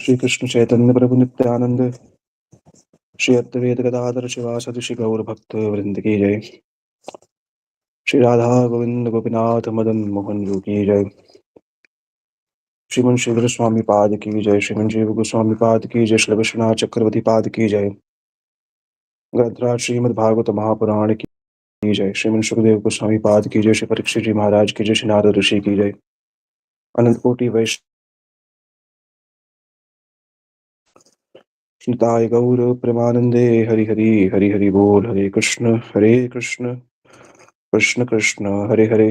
श्री कृष्ण चैतन्य प्रभु नित्यानंद, श्री अद्वैत गदाधर शिवासदि श्री गौर भक्त वृंद की जय। श्री राधा गोविंद गोपीनाथ मदन मोहन जी की जय। श्रीमन शिवर स्वामी पाद की जय। श्रीमन जीव गोस्वामी पाद की जय। श्री विश्वनाथ चक्रवर्ती पाद की जय। ग्रंथराज श्रीमद् भागवत महापुराण की जय। श्रीमन सुखदेव गोस्वामी पाद की जय। श्री परीक्षित जी महाराज की जय। श्री नारद ऋषि की जय। अनंत कोटि वैष्णवताय गौर प्रेमानंदे हरि हरि हरि हरि बोल। हरे कृष्ण कृष्ण कृष्ण हरे हरे,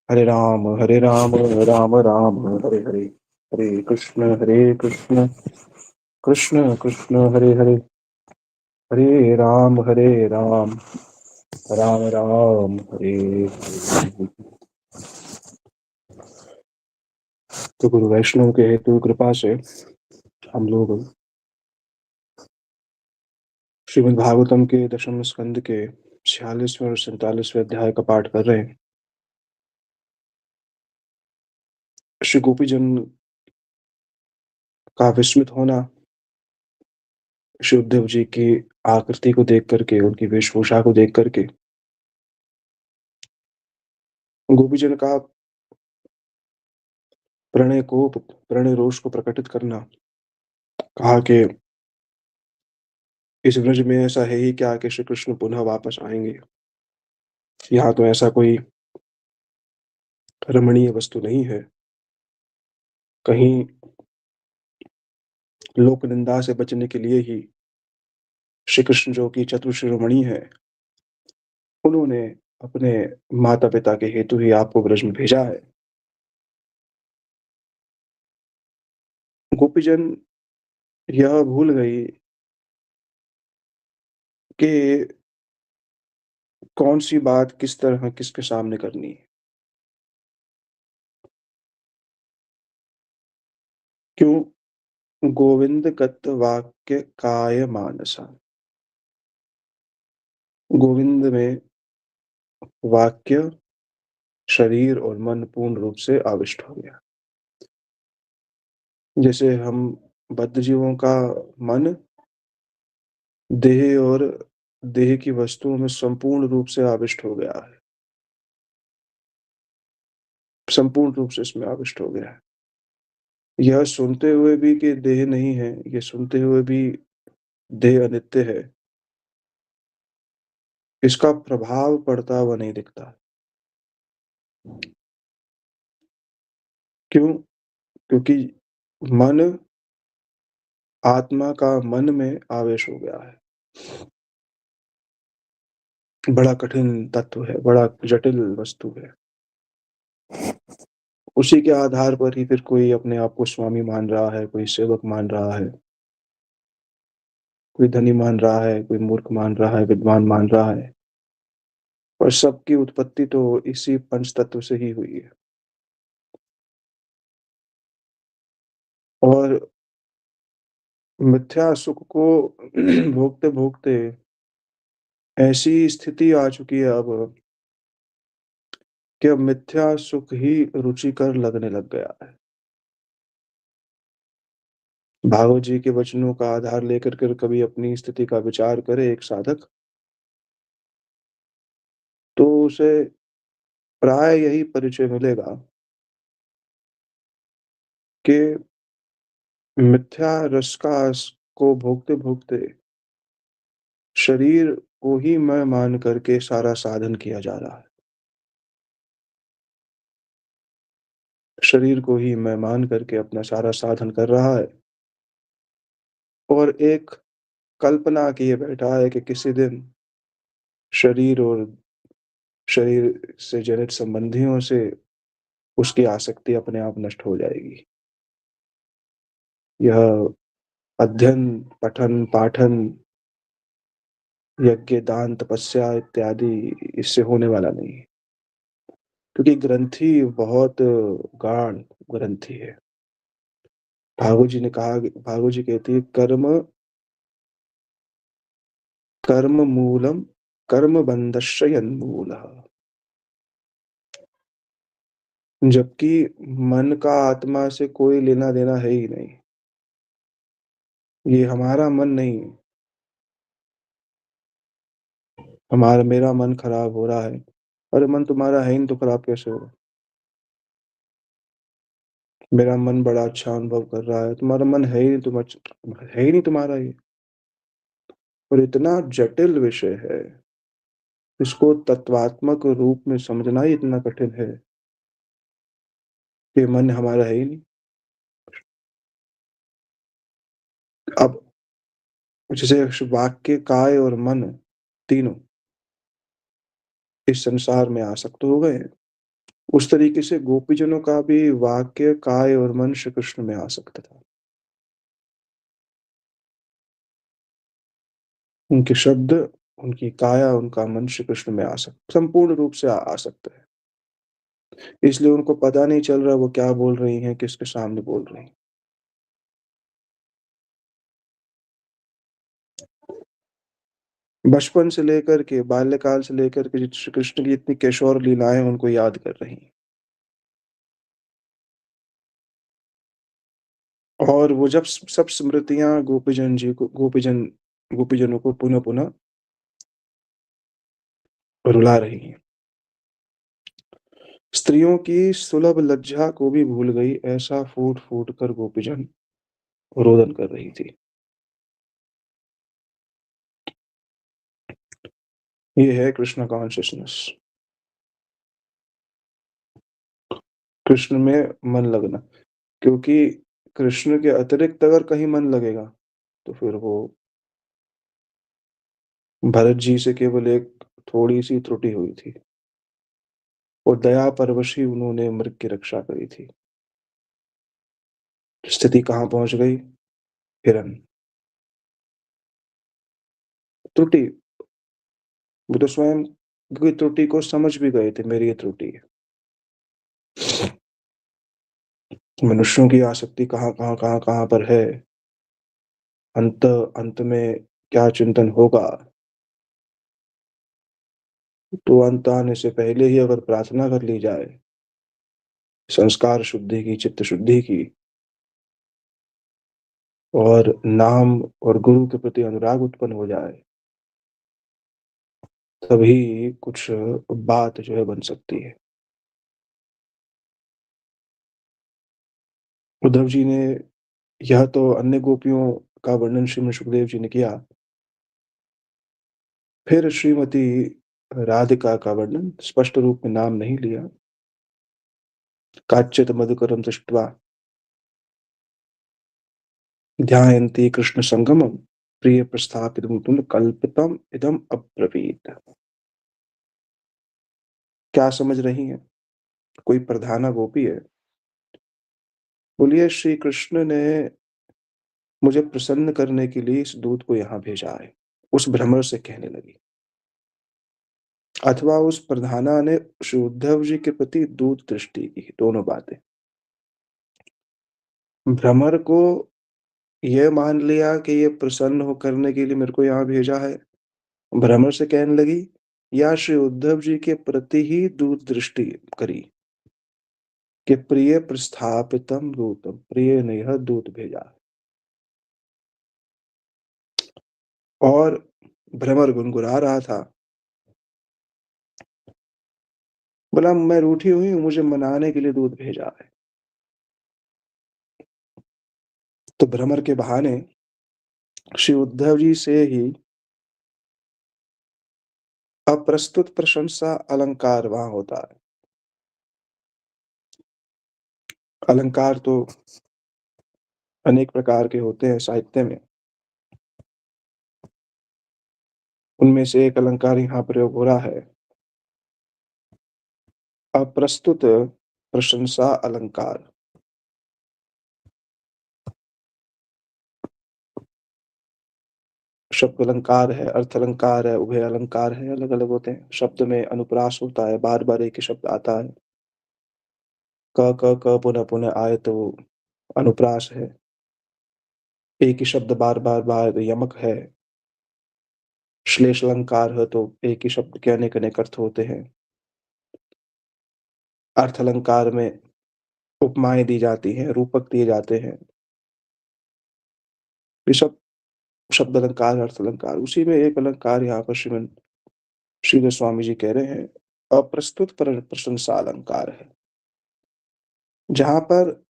हरे राम राम राम हरे हरे, हरे कृष्ण कृष्ण कृष्ण हरे हरे, हरे राम राम राम हरे हरे। तो गुरु वैष्णव के हेतु कृपा से हम लोग श्रीमद् भागवतम के दशम स्कंद के 46वें और 47वें अध्याय का पाठ कर रहे हैं। श्री गोपीजन का विस्मित होना श्री उद्धव जी की आकृति को देख करके, उनकी वेशभूषा को देख करके गोपीजन का प्रणय रोष को प्रकटित करना। कहा कि इस ब्रज में ऐसा है ही क्या कि श्री कृष्ण पुनः वापस आएंगे। यहाँ तो ऐसा कोई रमणीय वस्तु नहीं है। कहीं लोक निंदा से बचने के लिए ही श्री कृष्ण जो कि चतुर्शिरोमणि है, उन्होंने अपने माता पिता के हेतु ही आपको ब्रज में भेजा है। गोपीजन यह भूल गई कि कौन सी बात किस तरह किसके सामने करनी है। क्यों? गोविंद गत वाक्य काय मानसा। गोविंद में वाक्य, शरीर और मन पूर्ण रूप से आविष्ट हो गया। जैसे हम बद्ध जीवों का मन देह और देह की वस्तुओं में संपूर्ण रूप से आविष्ट हो गया है, संपूर्ण रूप से इसमें आविष्ट हो गया है। यह सुनते हुए भी कि देह नहीं है, यह सुनते हुए भी देह अनित्य है, इसका प्रभाव पड़ता हुआ नहीं दिखता। क्यों? क्योंकि मन, आत्मा का मन में आवेश हो गया है। बड़ा कठिन तत्व है, बड़ा जटिल वस्तु है। उसी के आधार पर ही फिर कोई अपने आप को स्वामी मान रहा है, कोई सेवक मान रहा है, कोई धनी मान रहा है, कोई मूर्ख मान रहा है, विद्वान मान रहा है। और सबकी उत्पत्ति तो इसी पंच तत्व से ही हुई है। और मिथ्या सुख को भोगते भोगते ऐसी स्थिति आ चुकी है अब कि अब मिथ्या सुख ही रुचिकर लगने लग गया है। भागवत जी के वचनों का आधार लेकर कर कभी अपनी स्थिति का विचार करे एक साधक, तो उसे प्राय यही परिचय मिलेगा कि मिथ्या रस का को भोगते भोगते शरीर को ही मैं मान करके सारा साधन किया जा रहा है। शरीर को ही मैं मान करके अपना सारा साधन कर रहा है और एक कल्पना किए बैठा है कि किसी दिन शरीर और शरीर से जनित संबंधियों से उसकी आसक्ति अपने आप नष्ट हो जाएगी। यह अध्ययन, पठन, पाठन, यज्ञ, दान, तपस्या इत्यादि इससे होने वाला नहीं है। क्योंकि ग्रंथि बहुत गाढ़ ग्रंथि है। भागवत जी ने कहा, भागवत जी कहती है कर्म कर्म मूलम कर्म बंधस्य यन्मूलः। जबकि मन का आत्मा से कोई लेना-देना है ही नहीं। ये हमारा मन नहीं है, हमारा मेरा मन खराब हो रहा है। अरे मन तुम्हारा है ही नहीं तो खराब कैसे होगा? मेरा मन बड़ा अच्छा अनुभव कर रहा है, तुम्हारा मन है ही नहीं है ही नहीं तुम्हारा ये। और इतना जटिल विषय है, इसको तत्वात्मक रूप में समझना ही इतना कठिन है कि मन हमारा है ही नहीं। अब जैसे वाक्य, काय और मन तीनों इस संसार में आसक्त हो गए हैं, उस तरीके से गोपीजनों का भी वाक्य, काय और मन श्री कृष्ण में आसक्त था। उनके शब्द, उनकी काया, उनका मन श्री कृष्ण में आसक्त संपूर्ण रूप से आसक्त है। इसलिए उनको पता नहीं चल रहा वो क्या बोल रही हैं, किसके सामने बोल रही हैं। बचपन से लेकर के बाल्यकाल से लेकर के श्री कृष्ण की इतनी किशोर लीलाएँ उनको याद कर रही हैं। और वो जब सब स्मृतियाँ गोपीजनों को पुनः-पुनः रुला रही हैं। स्त्रियों की सुलभ लज्जा को भी भूल गई, ऐसा फूट-फूट कर गोपीजन रोदन कर रही थी। ये है कृष्ण कॉन्शसनेस, कृष्ण में मन लगना। क्योंकि कृष्ण के अतिरिक्त अगर कहीं मन लगेगा, तो फिर वो भरत जी से केवल एक थोड़ी-सी त्रुटि हुई थी और दया परवश ही उन्होंने मृग की रक्षा करी थी। स्थिति कहाँ पहुँच गई? हिरन। त्रुटि, वो तो स्वयं की त्रुटि को समझ भी गए थे, मेरी ये त्रुटि है। मनुष्यों की आसक्ति कहाँ पर है, अंत में क्या चिंतन होगा, तो अंत आने से पहले ही अगर प्रार्थना कर ली जाए, संस्कार शुद्धि की, चित्त शुद्धि की और नाम और गुरु के प्रति अनुराग उत्पन्न हो जाए, तभी कुछ बात जो है बन सकती है। उद्धव जी ने यह तो अन्य गोपियों का वर्णन श्रीमद् सुखदेव जी ने किया, फिर श्रीमती राधिका का वर्णन स्पष्ट रूप में नाम नहीं लिया। काचित् मधुकरं दृष्ट्वा ध्यायन्ति कृष्ण संगमं प्रिय प्रस्थापितं कल्पितम् इदम् अब्रवीत्। क्या समझ रही हैं? कोई प्रधाना गोपी है, बोलिए श्री कृष्ण ने मुझे प्रसन्न करने के लिए इस दूत को यहाँ भेजा है। उस भ्रमर से कहने लगी। अथवा उस प्रधाना ने श्री उद्धव जी के प्रति दूत दृष्टि की, दोनों बातें। भ्रमर को ये मान लिया कि ये प्रसन्न हो करने के लिए मेरे को यहाँ भेजा है। भ्रमर से कहने लगी या श्री उद्धव जी के प्रति ही दूत दृष्टि करी कि प्रिय प्रस्थापितम दूतम, प्रिय ने यह दूत भेजा। और भ्रमर गुनगुना रहा था, बोला मैं रूठी हुई हूँ, मुझे मनाने के लिए दूत भेजा है। तो भ्रमर के बहाने श्री उद्धव जी से ही अप्रस्तुत प्रशंसा अलंकार वहाँ होता है। अलंकार तो अनेक प्रकार के होते हैं साहित्य में। उनमें से एक अलंकार यहाँ प्रयोग हो रहा है, अप्रस्तुत प्रशंसा अलंकार। शब्द अलंकार है, अर्थ अलंकार है, उभय अलंकार है, अलग-अलग होते हैं। शब्द में अनुप्रास होता है, बार-बार एक ही शब्द आता है। क, पुनः-पुनः आए तो अनुप्रास है। एक ही शब्द बार-बार यमक है। श्लेष अलंकार है तो एक ही शब्द के अनेक-अनेक अर्थ होते हैं। अर्थ अलंकार में उपमाएँ दी जाती हैं, रूपक दिए जाते हैं। ये सब शब्द अलंकार, अर्थ अलंकार, उसी में एक अलंकार यहाँ पर श्रीमन श्रीधर स्वामी जी कह रहे हैं, अप्रस्तुत प्रशंसा अलंकार है। जहाँ पर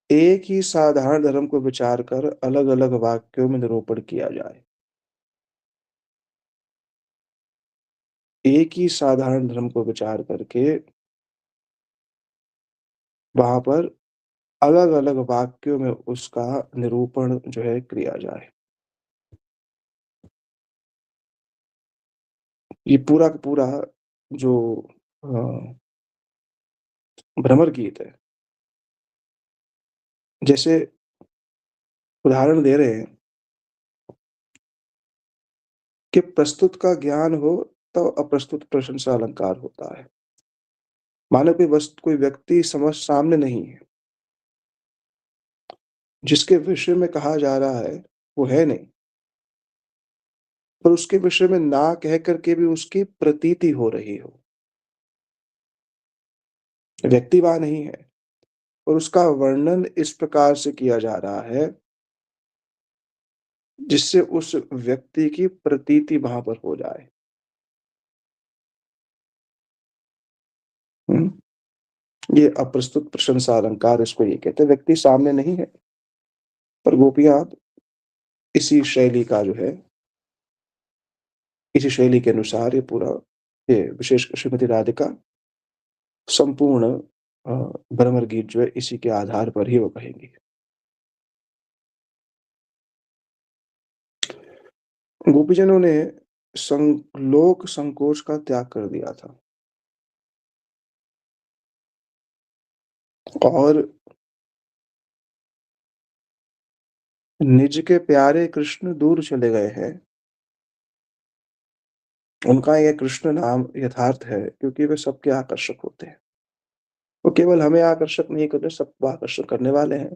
एक ही साधारण धर्म को विचार कर अलग-अलग वाक्यों में निरूपण किया जाए। एक ही साधारण धर्म को विचार करके वहाँ पर अलग-अलग वाक्यों में उसका निरूपण जो है किया जाए। ये पूरा का पूरा जो अ, भ्रमर गीत है, जैसे उदाहरण दे रहे हैं कि प्रस्तुत का ज्ञान हो तो अप्रस्तुत प्रशंसा अलंकार होता है। मानो कोई व्यक्ति समझ सामने नहीं है, जिसके विषय में कहा जा रहा है, वो है नहीं, पर उसके विषय में ना कह कर के भी उसकी प्रतीति हो रही हो। व्यक्ति वहाँ नहीं है और उसका वर्णन इस प्रकार से किया जा रहा है, जिससे उस व्यक्ति की प्रतीति वहाँ पर हो जाए। हुँ, ये अप्रस्तुत प्रशंसा अलंकार इसको ये कहते हैं, व्यक्ति सामने नहीं है, पर गोपियाँ इसी शैली का जो है, इसी शैली के अनुसार ये पूरा ये विशेष श्रीमती राधिका संपूर्ण अ, भ्रमर गीत जो है इसी के आधार पर ही वो कहेंगी। गोपीजनों ने लोक संकोच का त्याग कर दिया था और निज के प्यारे कृष्ण दूर चले गए हैं। उनका ये कृष्ण नाम यथार्थ है क्योंकि वे सबके आकर्षक होते हैं। वो केवल हमें आकर्षक नहीं करते, सबको आकर्षक करने वाले हैं।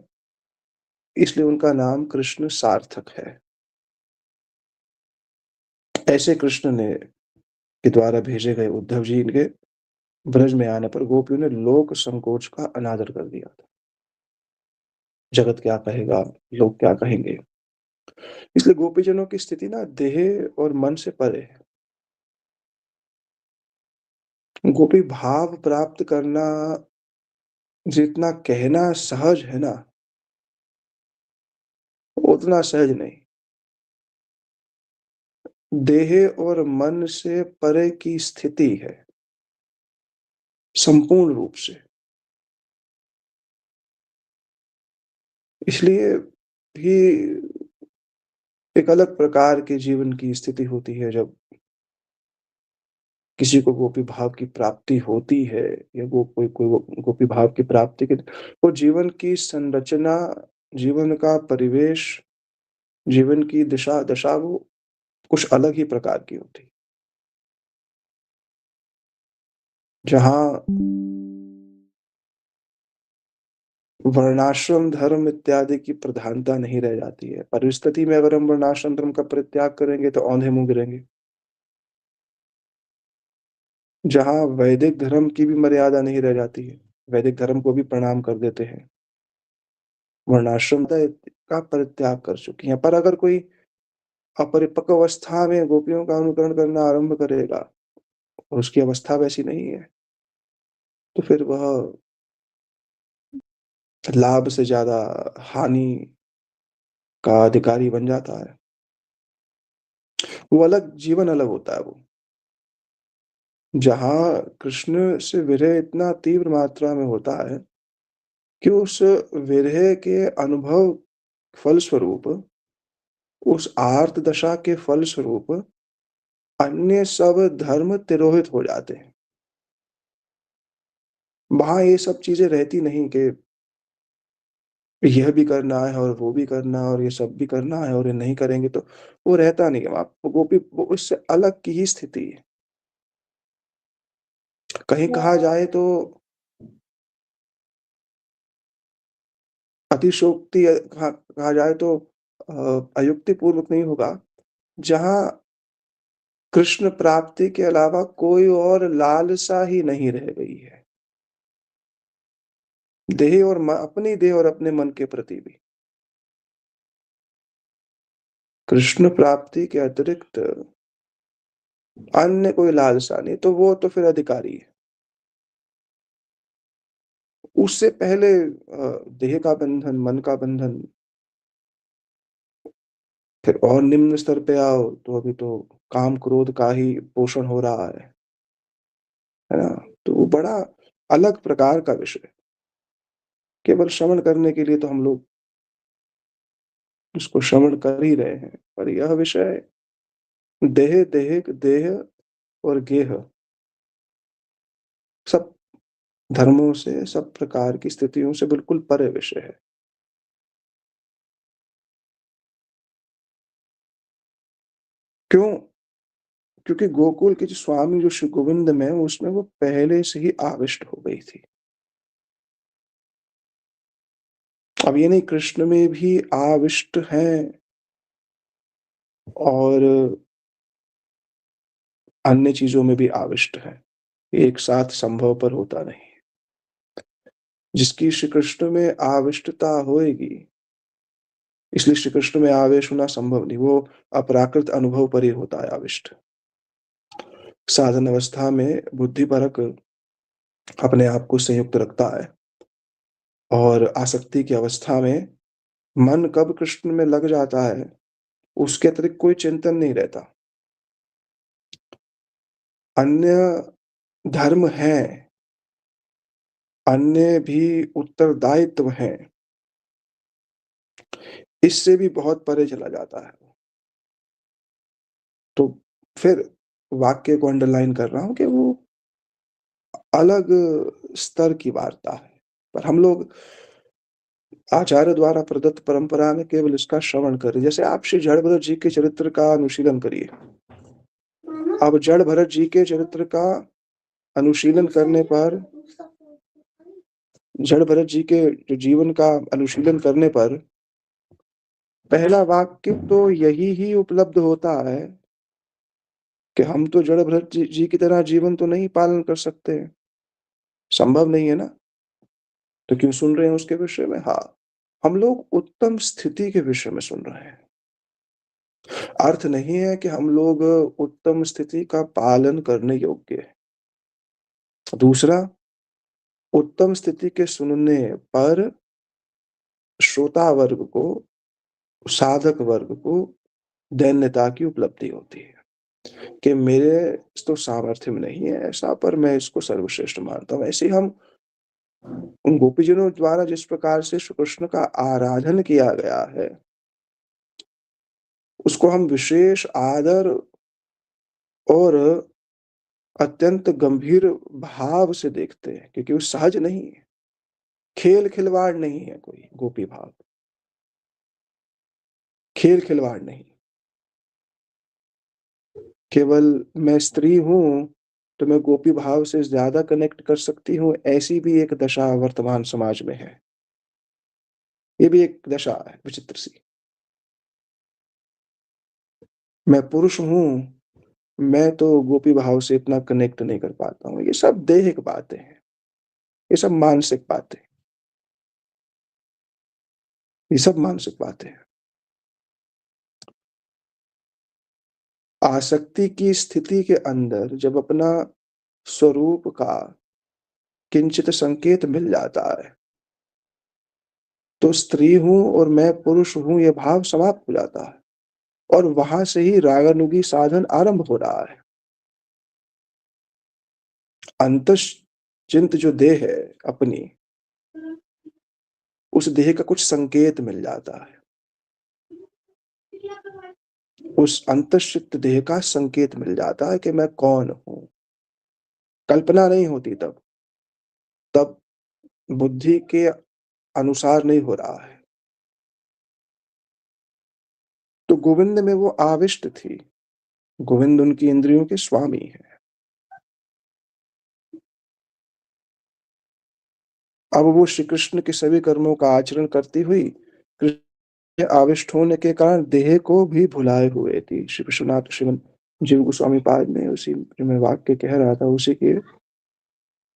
इसलिए उनका नाम कृष्ण सार्थक है। ऐसे कृष्ण ने के द्वारा भेजे गए उद्धव जी इनके ब्रज में आने पर गोपियों ने लोक संकोच का अनादर कर दिया था। जगत क्या कहेगा? लोग क्या कहेंगे? इसलिए गोपीजनों की स्थिति ना देह और मन से परे है। गोपी भाव प्राप्त करना जितना कहना सहज है ना, उतना सहज नहीं। देह और मन से परे की स्थिति है, संपूर्ण रूप से। इसलिए भी एक अलग प्रकार के जीवन की स्थिति होती है जब किसी को गोपी भाव की प्राप्ति होती है या वो कोई कोई वो गोपी भाव की प्राप्ति के वो जीवन की संरचना, जीवन का परिवेश, जीवन की दिशा दशा वो कुछ अलग ही प्रकार की होती है। जहाँ वर्णाश्रम धर्म इत्यादि की प्रधानता नहीं रह जाती है। परिस्थिति में अगर हम वर्णाश्रम धर्म का परित्याग करेंगे तो औंधे मुँह गिरेंगे। जहाँ वैदिक धर्म की भी मर्यादा नहीं रह जाती है। वैदिक धर्म को भी प्रणाम कर देते हैं। वर्णाश्रम का परित्याग कर चुकी हैं। पर अगर कोई अपरिपक्व अवस्था में गोपियों का अनुकरण करना आरंभ करेगा और उसकी अवस्था वैसी नहीं है, तो फिर वह लाभ से ज़्यादा हानि का अधिकारी बन जाता है। वो अलग जीवन अलग होता है वो। जहाँ कृष्ण से विरह इतना तीव्र मात्रा में होता है कि उस विरह के अनुभव फलस्वरूप, उस आर्त दशा के फलस्वरूप अन्य सब धर्म तिरोहित हो जाते हैं। वहाँ ये सब चीज़ें रहती नहीं कि यह भी करना है और वो भी करना है और ये सब भी करना है और ये नहीं करेंगे तो वो रहता नहीं है वहाँ। वो उससे अलग की ही स्थिति है। कहीं कहा जाए तो अतिशयोक्ति कहा जाए तो अयुक्तिपूर्वक नहीं होगा, जहाँ कृष्ण प्राप्ति के अलावा कोई और लालसा ही नहीं रह गई है। देह और अपनी देह और अपने मन के प्रति भी। कृष्ण प्राप्ति के अतिरिक्त अन्य कोई लालसा नहीं, तो वो तो फिर अधिकारी है। उससे पहले देह का बंधन, मन का बंधन, फिर और निम्न स्तर पे आओ तो अभी तो काम क्रोध का ही पोषण हो रहा है ना? तो वो बड़ा अलग प्रकार का विषय है। केवल श्रवण करने के लिए तो हम लोग उसको श्रवण कर ही रहे हैं, पर यह विषय देह, देहिक, देह और गेह, सब धर्मों से, सब प्रकार की स्थितियों से बिल्कुल परे विषय है। क्यों? क्योंकि गोकुल के जो स्वामी जो श्री गोविंद में, उसमें वो पहले से ही आविष्ट हो गई थी। अब ये नहीं, कृष्ण में भी आविष्ट हैं और अन्य चीज़ों में भी आविष्ट हैं। एक साथ संभव पर होता नहीं। जिसकी श्री कृष्ण में आविष्टता होएगी, इसलिए श्री कृष्ण में आवेश होना संभव नहीं, वो अपराकृत अनुभव पर ही होता है आविष्ट। साधन अवस्था में बुद्धिपरक अपने आप को संयुक्त रखता है और आसक्ति की अवस्था में मन कब कृष्ण में लग जाता है, उसके अतिरिक्त कोई चिंतन नहीं रहता। अन्य धर्म हैं, अन्य भी उत्तरदायित्व हैं, इससे भी बहुत परे चला जाता है। तो फिर वाक्य को अंडरलाइन कर रहा हूँ कि वो अलग स्तर की वार्ता है। पर हम लोग आचार्य द्वारा प्रदत्त परंपरा में केवल इसका श्रवण करें। जैसे आप श्री जड़ भरत जी के चरित्र का अनुशीलन करिए। अब जड़ भरत जी के चरित्र का अनुशीलन करने पर, जड़ भरत जी के जो जीवन का अनुशीलन करने पर, पहला वाक्य तो यही ही उपलब्ध होता है कि हम तो जड़ भरत जी की तरह जीवन तो नहीं पालन कर सकते। संभव नहीं है ना? तो क्यों सुन रहे हैं उसके विषय में? हाँ, हम लोग उत्तम स्थिति के विषय में सुन रहे हैं। अर्थ नहीं है कि हम लोग उत्तम स्थिति का पालन करने योग्य हैं। दूसरा, उत्तम स्थिति के सुनने पर श्रोता वर्ग को, साधक वर्ग को दैन्यता की उपलब्धि होती है कि मेरे तो सामर्थ्य में नहीं है ऐसा, पर मैं इसको सर्वश्रेष्ठ मानता हूँ। ऐसे ही हम उन गोपीजनों द्वारा जिस प्रकार से श्री कृष्ण का आराधन किया गया है, उसको हम विशेष आदर और अत्यंत गंभीर भाव से देखते हैं, क्योंकि वो सहज नहीं है। खेल खिलवाड़ नहीं है कोई गोपी भाव, खेल खिलवाड़ नहीं। केवल मैं स्त्री हूँ, तो मैं गोपी भाव से ज़्यादा कनेक्ट कर सकती हूँ, ऐसी भी एक दशा वर्तमान समाज में है। ये भी एक दशा है विचित्र सी। मैं पुरुष हूँ, मैं तो गोपी भाव से इतना कनेक्ट नहीं कर पाता हूँ। ये सब दैहिक बातें हैं, ये सब मानसिक बातें, ये सब मानसिक बातें हैं। आसक्ति की स्थिति के अंदर जब अपना स्वरूप का किंचित संकेत मिल जाता है, तो स्त्री हूँ और मैं पुरुष हूँ ये भाव समाप्त हो जाता है और वहां से ही रागानुगी साधन आरंभ हो रहा है। अंतश्चिंत जो देह है अपनी, उस देह का कुछ संकेत मिल जाता है। उस अंतश्चित देह का संकेत मिल जाता है कि मैं कौन हूँ। कल्पना नहीं होती तब, तब बुद्धि के अनुसार नहीं हो रहा है। तो गोविंद में वो आविष्ट थी। गोविंद उनकी इंद्रियों के स्वामी हैं। अब वो श्री कृष्ण के सभी कर्मों का आचरण करती हुई कृष्ण आविष्ट होने के कारण देह को भी भुलाए हुए थी। श्री विश्वनाथ श्रीमद जीव गोस्वामी पाद में, उसी जो मैं वाक्य कह रहा था, उसी की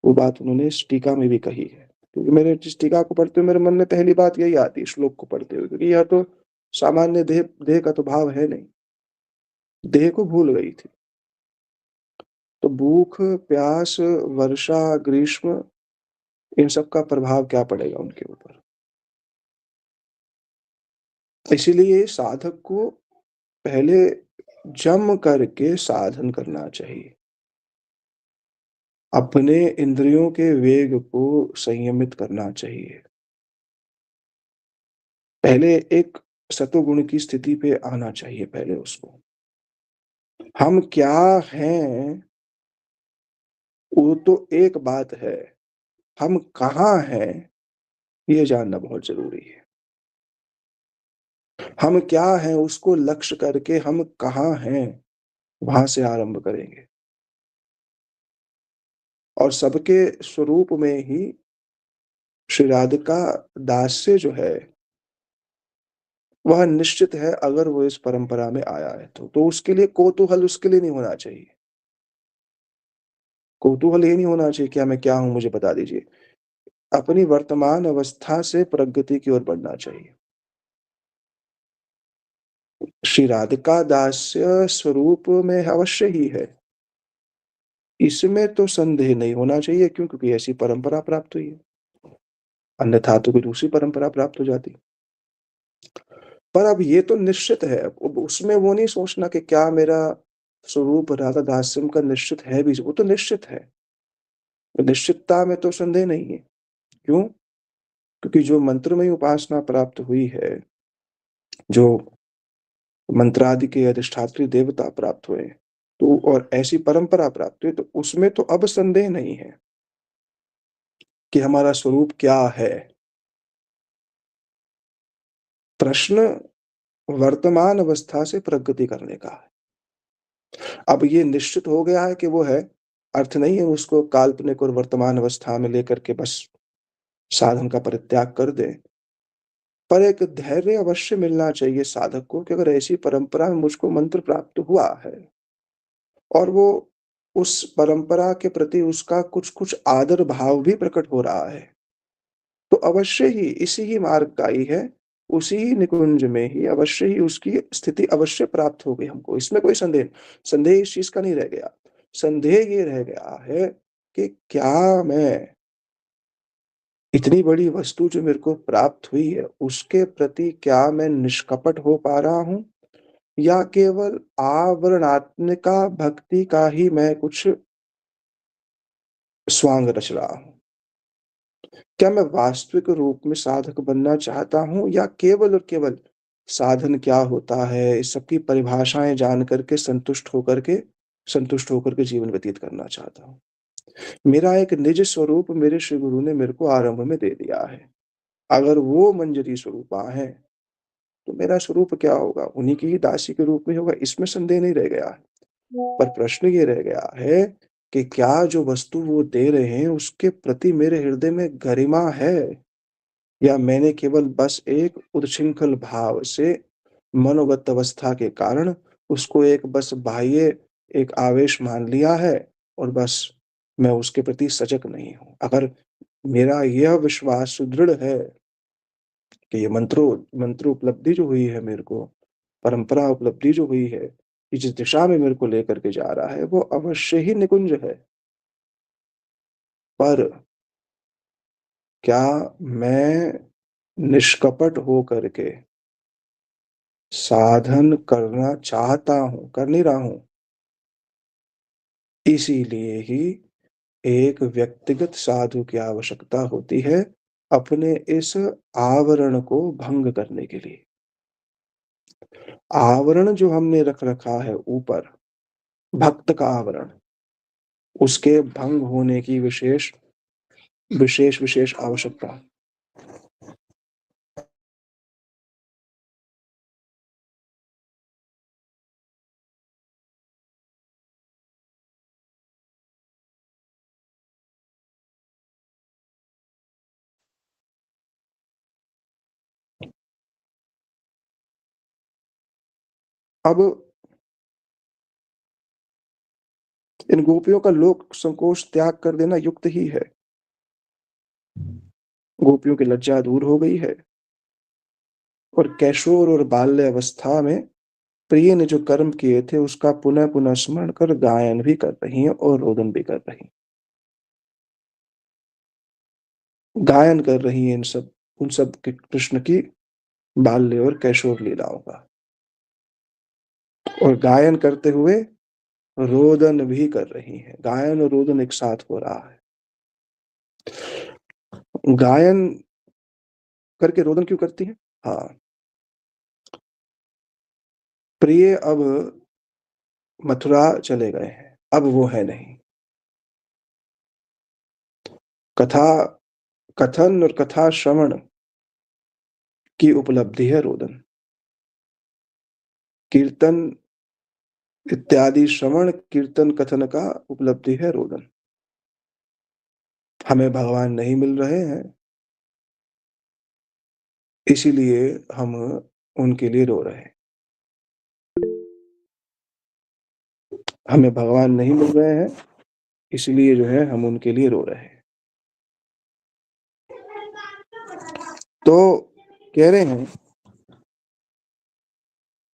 वो बात उन्होंने इस टीका में भी कही है। क्योंकि मैंने जिस टीका को पढ़ते हुए मेरे मन में पहली बात यही आती है श्लोक को पढ़ते हुए, क्योंकि यह तो सामान्य देह देह का तो भाव है नहीं, देह को भूल गई थी। तो भूख, प्यास, वर्षा, ग्रीष्म, इन सब का प्रभाव क्या पड़ेगा उनके ऊपर। इसीलिए साधक को पहले जम करके साधन करना चाहिए। अपने इंद्रियों के वेग को संयमित करना चाहिए। पहले एक सतोगुण की स्थिति पे आना चाहिए पहले उसको। हम क्या हैं, वो तो एक बात है, हम कहाँ हैं, ये जानना बहुत ज़रूरी है। हम क्या हैं उसको लक्ष्य करके हम कहाँ हैं, वहाँ से आरंभ करेंगे। और सबके स्वरूप में ही श्री राधिका दास्य जो है, वह निश्चित है अगर वो इस परंपरा में आया है तो। तो उसके लिए कौतूहल उसके लिए नहीं होना चाहिए। कौतूहल ये नहीं होना चाहिए क्या मैं क्या हूँ मुझे बता दीजिए। अपनी वर्तमान अवस्था से प्रगति की ओर बढ़ना चाहिए। श्री राधिका दास्य स्वरूप में अवश्य ही है। इसमें तो संदेह नहीं होना चाहिए, क्यों? क्योंकि ऐसी परंपरा प्राप्त हुई है। अन्यथा तो कोई दूसरी परंपरा प्राप्त हो जाती। पर अब ये तो निश्चित है, अब उसमें वो नहीं सोचना कि क्या मेरा स्वरूप राधा दास्यम का निश्चित है भी, वो तो निश्चित है। निश्चितता में तो संदेह नहीं है। क्यों? क्योंकि जो मंत्रमयी उपासना प्राप्त हुई है, जो मंत्रादि के अधिष्ठात्री देवता प्राप्त हुए, तो और ऐसी परंपरा प्राप्त हुई, तो उसमें तो अब संदेह नहीं है कि हमारा स्वरूप क्या है। प्रश्न वर्तमान अवस्था से प्रगति करने का है। अब ये निश्चित हो गया है कि वो है, अर्थ नहीं है उसको काल्पनिक और वर्तमान अवस्था में लेकर के बस साधन का परित्याग कर दें। पर एक धैर्य अवश्य मिलना चाहिए साधक को कि अगर ऐसी परंपरा में मुझको मंत्र प्राप्त हुआ है और वो उस परंपरा के प्रति उसका कुछ-कुछ आदर भाव भी प्रकट हो रहा है, तो अवश्य ही इसी ही मार्ग का ही है, उसी ही निकुंज में ही अवश्य ही उसकी स्थिति अवश्य प्राप्त होगी हमको, इसमें कोई संदेह इस चीज़ का नहीं रह गया। संदेह ये रह गया है कि क्या मैं इतनी बड़ी वस्तु जो मेरे को प्राप्त हुई है, उसके प्रति क्या मैं निष्कपट हो पा रहा हूँ? या केवल आवरणात्मिका भक्ति का ही मैं कुछ स्वांग रच रहा हूँ? क्या मैं वास्तविक रूप में साधक बनना चाहता हूँ या केवल और केवल साधन क्या होता है, इस सब की परिभाषाएँ जान कर के संतुष्ट होकर के जीवन व्यतीत करना चाहता हूँ। मेरा एक निज स्वरूप मेरे श्री गुरु ने मेरे को आरंभ में दे दिया है। अगर वो मंजरी स्वरूपा हैं, तो मेरा स्वरूप क्या होगा? उन्हीं की ही दासी के रूप में होगा, इसमें संदेह नहीं रह गया है। पर प्रश्न ये रह गया है कि क्या जो वस्तु वो दे रहे हैं, उसके प्रति मेरे हृदय में गरिमा है? या मैंने केवल बस एक उच्छृंखल भाव से मनोगत अवस्था के कारण उसको एक बस बाह्य एक आवेश मान लिया है और बस मैं उसके प्रति सजग नहीं हूँ। अगर मेरा यह विश्वास सुदृढ़ है कि ये मंत्र उपलब्धि जो हुई है मेरे को, परंपरा उपलब्धि जो हुई है, ये जिस दिशा में मेरे को लेकर के जा रहा है, वो अवश्य ही निकुंज है। पर क्या मैं निष्कपट हो करके साधन करना चाहता हूँ, कर नहीं रहा हूँ। इसीलिए ही एक व्यक्तिगत साधु की आवश्यकता होती है, अपने इस आवरण को भंग करने के लिए। आवरण जो हमने रख रखा है ऊपर, भक्त का आवरण, उसके भंग होने की विशेष आवश्यकता। अब इन गोपियों का लोक संकोच त्याग कर देना युक्त ही है। गोपियों की लज्जा दूर हो गई है और कैशोर और बाल्य अवस्था में प्रिय ने जो कर्म किए थे उसका पुनः-पुनः स्मरण कर गायन भी कर रही हैं और रोदन भी कर रही हैं। गायन कर रही हैं उन सब की कृष्ण की बाल्य और कैशोर लीलाओं का और गायन करते हुए रोदन भी कर रही हैं। गायन और रोदन एक साथ हो रहा है। गायन करके रोदन क्यों करती हैं? हाँ, प्रिय अब मथुरा चले गए हैं, अब वो है नहीं। कथा कथन और कथा श्रवण की उपलब्धि है रोदन। कीर्तन इत्यादि श्रवण, कीर्तन, कथन का उपलब्धि है रोदन। हमें भगवान नहीं मिल रहे हैं, इसीलिए हम उनके लिए रो रहे हैं। हमें भगवान नहीं मिल रहे हैं, इसलिए जो है हम उनके लिए रो रहे हैं। तो कह रहे हैं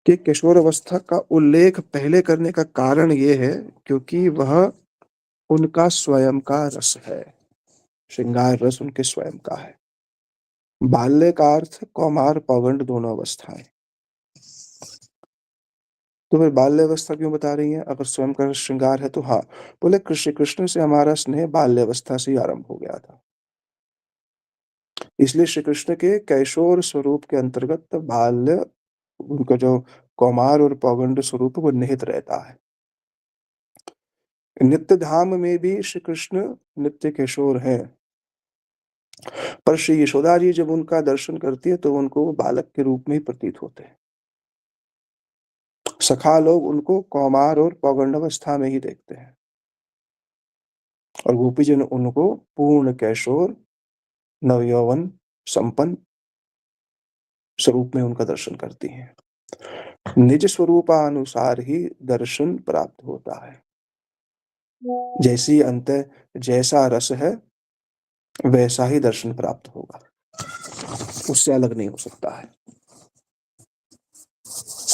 कि किशोरावस्था का उल्लेख पहले करने का कारण ये है क्योंकि वह उनका स्वयं का रस है। श्रृंगार रस उनके स्वयं का है। बाल्य का अर्थ कौमार, पौगंड दोनों अवस्थाएँ। तो फिर बाल्यावस्था क्यों बता रही हैं? अगर स्वयं का श्रृंगार है तो हाँ, बोले श्री कृष्ण से हमारा स्नेह बाल्यावस्था से ही आरंभ हो गया था। इसलिए श्री कृष्ण के कैशोर स्वरूप के अंतर्गत बाल्य उनका जो कौमार और पौगंड स्वरूप वो निहित रहता है। नित्य धाम में भी श्री कृष्ण नित्य किशोर हैं, पर श्री यशोदा जी जब उनका दर्शन करती है तो उनको वो बालक के रूप में ही प्रतीत होते हैं। सखा लोग उनको कौमार और पौगंडावस्था में ही देखते हैं और गोपीजन उनको पूर्ण कैशोर, नवयौवन, संपन्न स्वरूप में उनका दर्शन करती हैं। निज स्वरूपानुसार ही दर्शन प्राप्त होता है। जैसी अंतः जैसा रस है, वैसा ही दर्शन प्राप्त होगा। उससे अलग नहीं हो सकता है।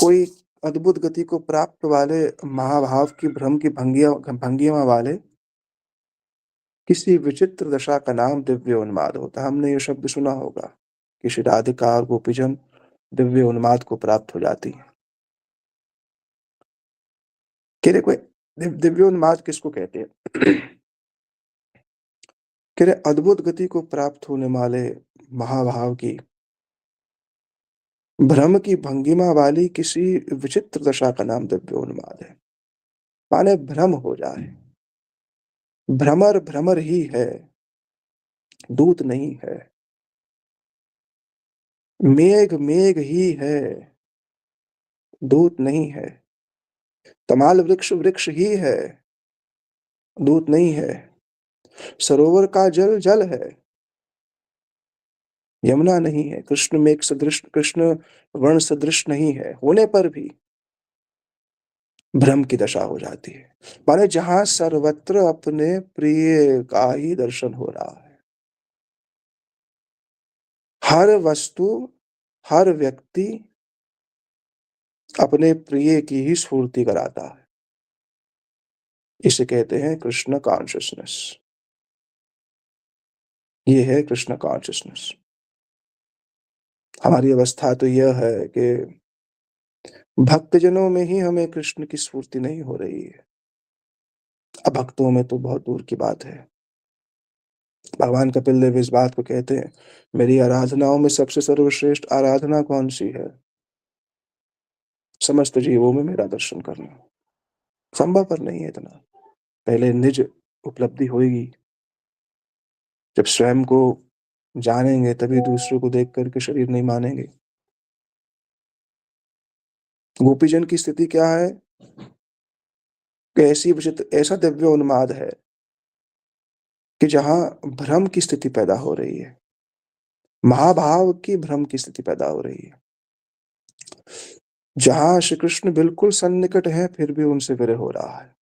कोई अद्भुत गति को प्राप्त वाले महाभाव की भ्रम की भंगिमा वाले किसी विचित्र दशा का नाम दिव्य उन्माद होता है। हमने ये शब्द सुना होगा कि श्री राधिका और गोपीजन दिव्य उन्माद को प्राप्त हो जाती हैं। कह रहे कोई दिव्य उन्माद किसको कहते हैं? कह रहे अद्भुत गति को प्राप्त होने वाले महाभाव की भ्रम की भंगिमा वाली किसी विचित्र दशा का नाम दिव्य उन्माद है। माने भ्रम हो जाए। भ्रमर भ्रमर ही है, दूत नहीं है। मेघ मेघ ही है, दूत नहीं है। तमाल वृक्ष वृक्ष ही है, दूत नहीं है। सरोवर का जल जल है, यमुना नहीं है। कृष्ण मेघ सदृश, कृष्ण वर्ण सदृश नहीं है होने पर भी भ्रम की दशा हो जाती है। माने जहां सर्वत्र अपने प्रिय का ही दर्शन हो रहा है। हर वस्तु, हर व्यक्ति अपने प्रिय की ही स्फूर्ति कराता है। इसे कहते हैं कृष्ण कॉन्शियसनेस। ये है कृष्ण कॉन्शियसनेस। हमारी अवस्था तो यह है कि भक्तजनों में ही हमें कृष्ण की स्फूर्ति नहीं हो रही है। अभक्तों में तो बहुत दूर की बात है। भगवान कपिल देव इस बात को कहते हैं, मेरी आराधनाओं में सबसे सर्वश्रेष्ठ आराधना कौन-सी है? समस्त जीवों में मेरा दर्शन करना। संभवपर नहीं है इतना। पहले निज उपलब्धि होएगी। जब स्वयं को जानेंगे तभी दूसरों को देख कर के शरीर नहीं मानेंगे। गोपीजन की स्थिति क्या है? कि ऐसी विचित्र ऐसा दिव्य उन्माद है कि जहाँ भ्रम की स्थिति पैदा हो रही है। महाभाव की भ्रम की स्थिति पैदा हो रही है। जहाँ श्री कृष्ण बिल्कुल सन्निकट हैं, फिर भी उनसे विरह हो रहा है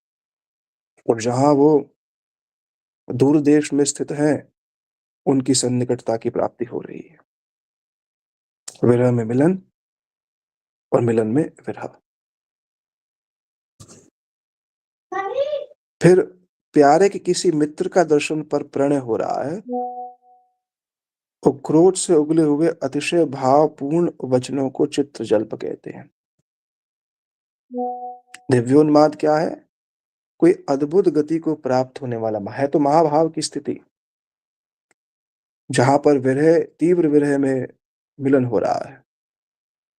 और जहाँ वो दूर देश में स्थित हैं उनकी सन्निकटता की प्राप्ति हो रही है। विरह में मिलन और मिलन में विरह। फिर प्यारे के किसी मित्र का दर्शन पर प्रणय हो रहा है और क्रोध से उगले हुए अतिशय भावपूर्ण वचनों को चित्रजल्प कहते हैं। दिव्योन्माद क्या है? कोई अद्भुत गति को प्राप्त होने वाला है तो महाभाव की स्थिति, जहां पर विरह, तीव्र विरह में मिलन हो रहा है।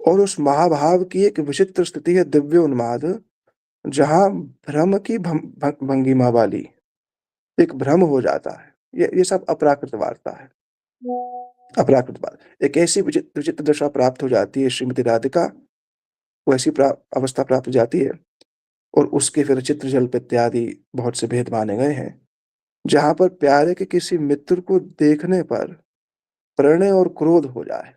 और उस महाभाव की एक विचित्र स्थिति है दिव्योन्माद, जहां भ्रम की भंगिमा वाली एक भ्रम हो जाता है। ये सब अपराकृत वार्ता है। अपराकृत बात, एक ऐसी विचित्र विचित्र दशा प्राप्त हो जाती है श्रीमती राधिका को, ऐसी अवस्था प्राप्त हो जाती है और उसके फिर चित्रजल्प इत्यादि बहुत से भेद माने गए हैं, जहाँ पर प्यारे के किसी मित्र को देखने पर प्रणय और क्रोध हो जाए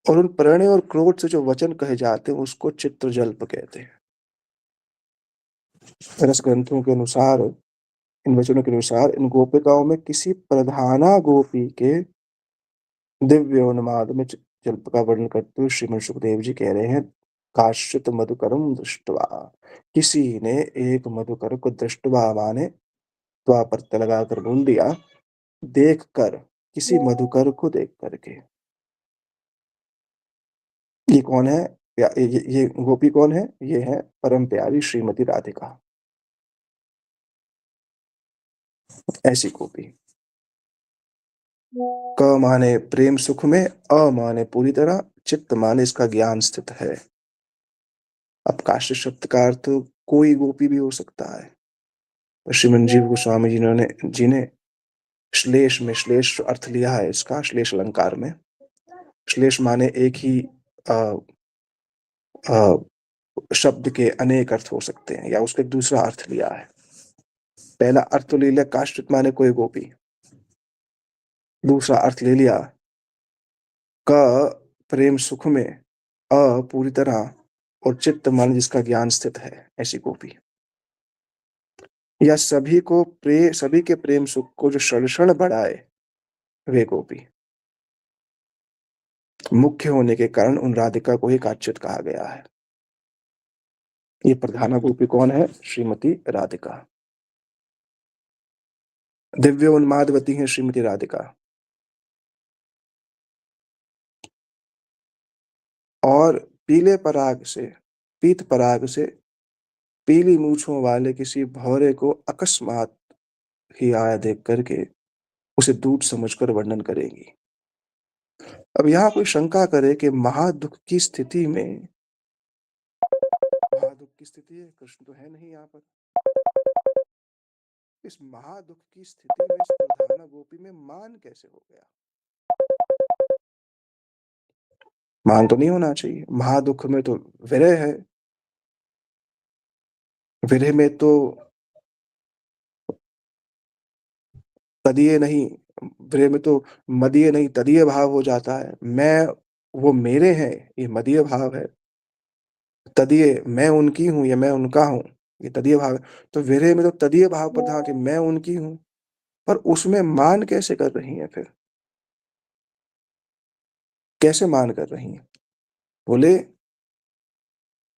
और उन प्रणय और क्रोध से जो वचन कहे जाते हैं उसको चित्रजल्प कहते हैं। रस ग्रंथों के अनुसार, इन वचनों के अनुसार इन गोपिकाओं में किसी प्रधाना गोपी के दिव्योन्माद में जल्प का वर्णन करते हुए श्रीमद सुखदेव जी कह रहे हैं, काश्चित मधुकरम दृष्टवा, किसी ने एक मधुकर को दृष्टवा माने त्वा प्रत्यय लगाकर बोल दिया, देख कर, किसी मधुकर को देख करके। ये कौन है? ये गोपी कौन है? ये है परम प्यारी श्रीमती राधिका। ऐसी गोपी। क माने प्रेम सुख में, अ माने पूरी तरह, चित्त माने इसका ज्ञान स्थित है। अब काश्य शब्द का अर्थ कोई गोपी भी हो सकता है। श्रीमन जीव गोस्वामी जी ने श्लेष में, श्लेष अर्थ लिया है इसका, श्लेष अलंकार में। श्लेष माने एक ही अ, अ, शब्द के अनेक अर्थ हो सकते हैं या उसका एक दूसरा अर्थ लिया है। पहला अर्थ तो ले लिया काश्चित माने कोई गोपी, दूसरा अर्थ ले लिया क प्रेम सुख में, अ पूरी तरह और चित्त माने जिसका ज्ञान स्थित है, ऐसी गोपी। या सभी के प्रेम सुख को जो क्षण बढ़ाए, वे गोपी। मुख्य होने के कारण उन राधिका को ही काच्युत कहा गया है। ये प्रधाना गोपी कौन है? श्रीमती राधिका। दिव्य उन्मादवती है श्रीमती राधिका। और पीले पराग से, पीत पराग से पीली मूछों वाले किसी भौरे को अकस्मात ही आया देख करके उसे दूत समझकर वर्णन करेंगी। अब यहाँ कोई शंका करे कि महादुख की स्थिति में, महादुख की स्थिति है, कृष्ण तो है नहीं यहाँ पर, इस महादुख की स्थिति में इस प्रधाना गोपी में मान कैसे हो गया? मान तो नहीं होना चाहिए। महादुख में तो विरह है, विरह में तो तदीय नहीं, विरह में तो मदीय नहीं तदीय भाव हो जाता है। मैं, वो मेरे हैं, ये मदीय भाव है। तदीय, मैं उनकी हूँ या मैं उनका हूँ, ये तदीय भाव है। तो विरह में तो तदीय भाव प्रधान कि मैं उनकी हूँ, पर उसमें मान कैसे कर रही हैं फिर? कैसे मान कर रही हैं? बोले